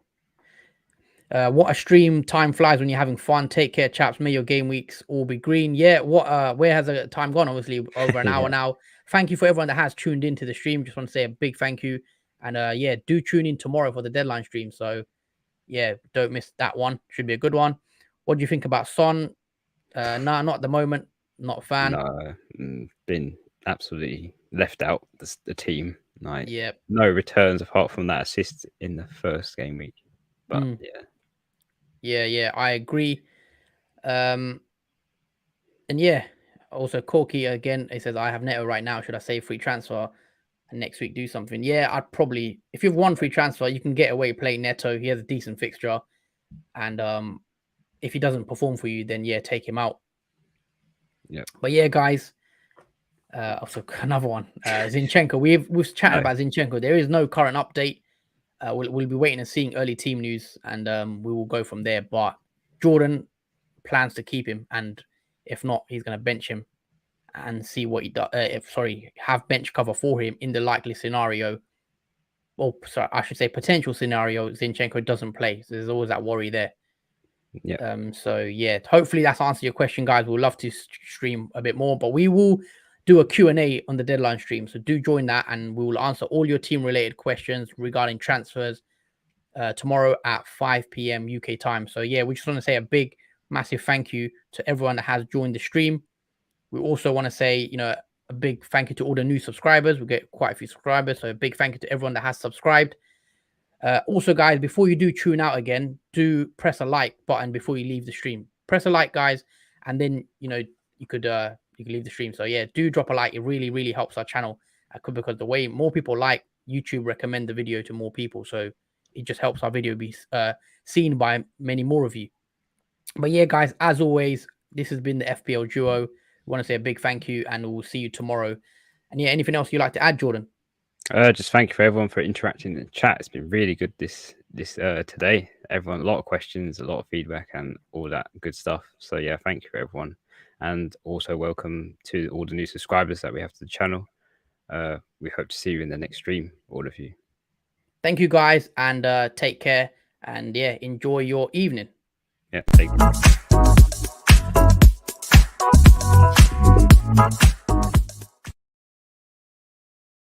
A: What a stream! Time flies when you're having fun. Take care, chaps. May your game weeks all be green. Yeah. Where has the time gone? Obviously, over an hour now. Thank you for everyone that has tuned into the stream. Just want to say a big thank you, and yeah, do tune in tomorrow for the deadline stream. So yeah, don't miss that one. Should be a good one. What do you think about Son? Nah, not at the moment. Not a fan.
B: No, been absolutely left out the team.
A: Yeah.
B: No returns apart from that assist in the first game week. But
A: Yeah, I agree. And yeah, also Corky again. He says I have Neto right now. Should I save free transfer and next week do something? Yeah, I'd probably if you've one free transfer, you can get away playing Neto. He has a decent fixture, and if he doesn't perform for you, then yeah, take him out.
B: Yeah.
A: But yeah, guys. Also another one, Zinchenko. We've chatted about Zinchenko. There is no current update. we'll be waiting and seeing early team news, and we will go from there. But Jordan plans to keep him, and if not, he's going to bench him and see what he does. Have bench cover for him in the likely scenario. Well, sorry, I should say potential scenario. Zinchenko doesn't play, so there's always that worry there.
B: Yeah.
A: So yeah, hopefully that's answered your question, guys. We'll love to stream a bit more, but we will do a Q&A on the deadline stream. So do join that, and we will answer all your team related questions regarding transfers tomorrow at 5 p.m. UK time. So yeah, we just want to say a big, massive thank you to everyone that has joined the stream. We also want to say, a big thank you to all the new subscribers. We get quite a few subscribers, so a big thank you to everyone that has subscribed. Also, guys, before you do tune out again, do press a like button before you leave the stream. Press a like, guys, and then you could leave the stream. So yeah, do drop a like. It really, really helps our channel because the way more people like, YouTube recommend the video to more people. So it just helps our video be seen by many more of you. But yeah, guys, as always, this has been the FPL Duo. We want to say a big thank you, and we'll see you tomorrow. And yeah, anything else you'd like to add, Jordan?
B: Just thank you for everyone for interacting in the chat. It's been really good this today. Everyone, a lot of questions, a lot of feedback, and all that good stuff. So yeah, thank you for everyone, and also welcome to all the new subscribers that we have to the channel. We hope to see you in the next stream, all of you.
A: Thank you, guys, and take care. And yeah, enjoy your evening.
B: Yeah, thank you.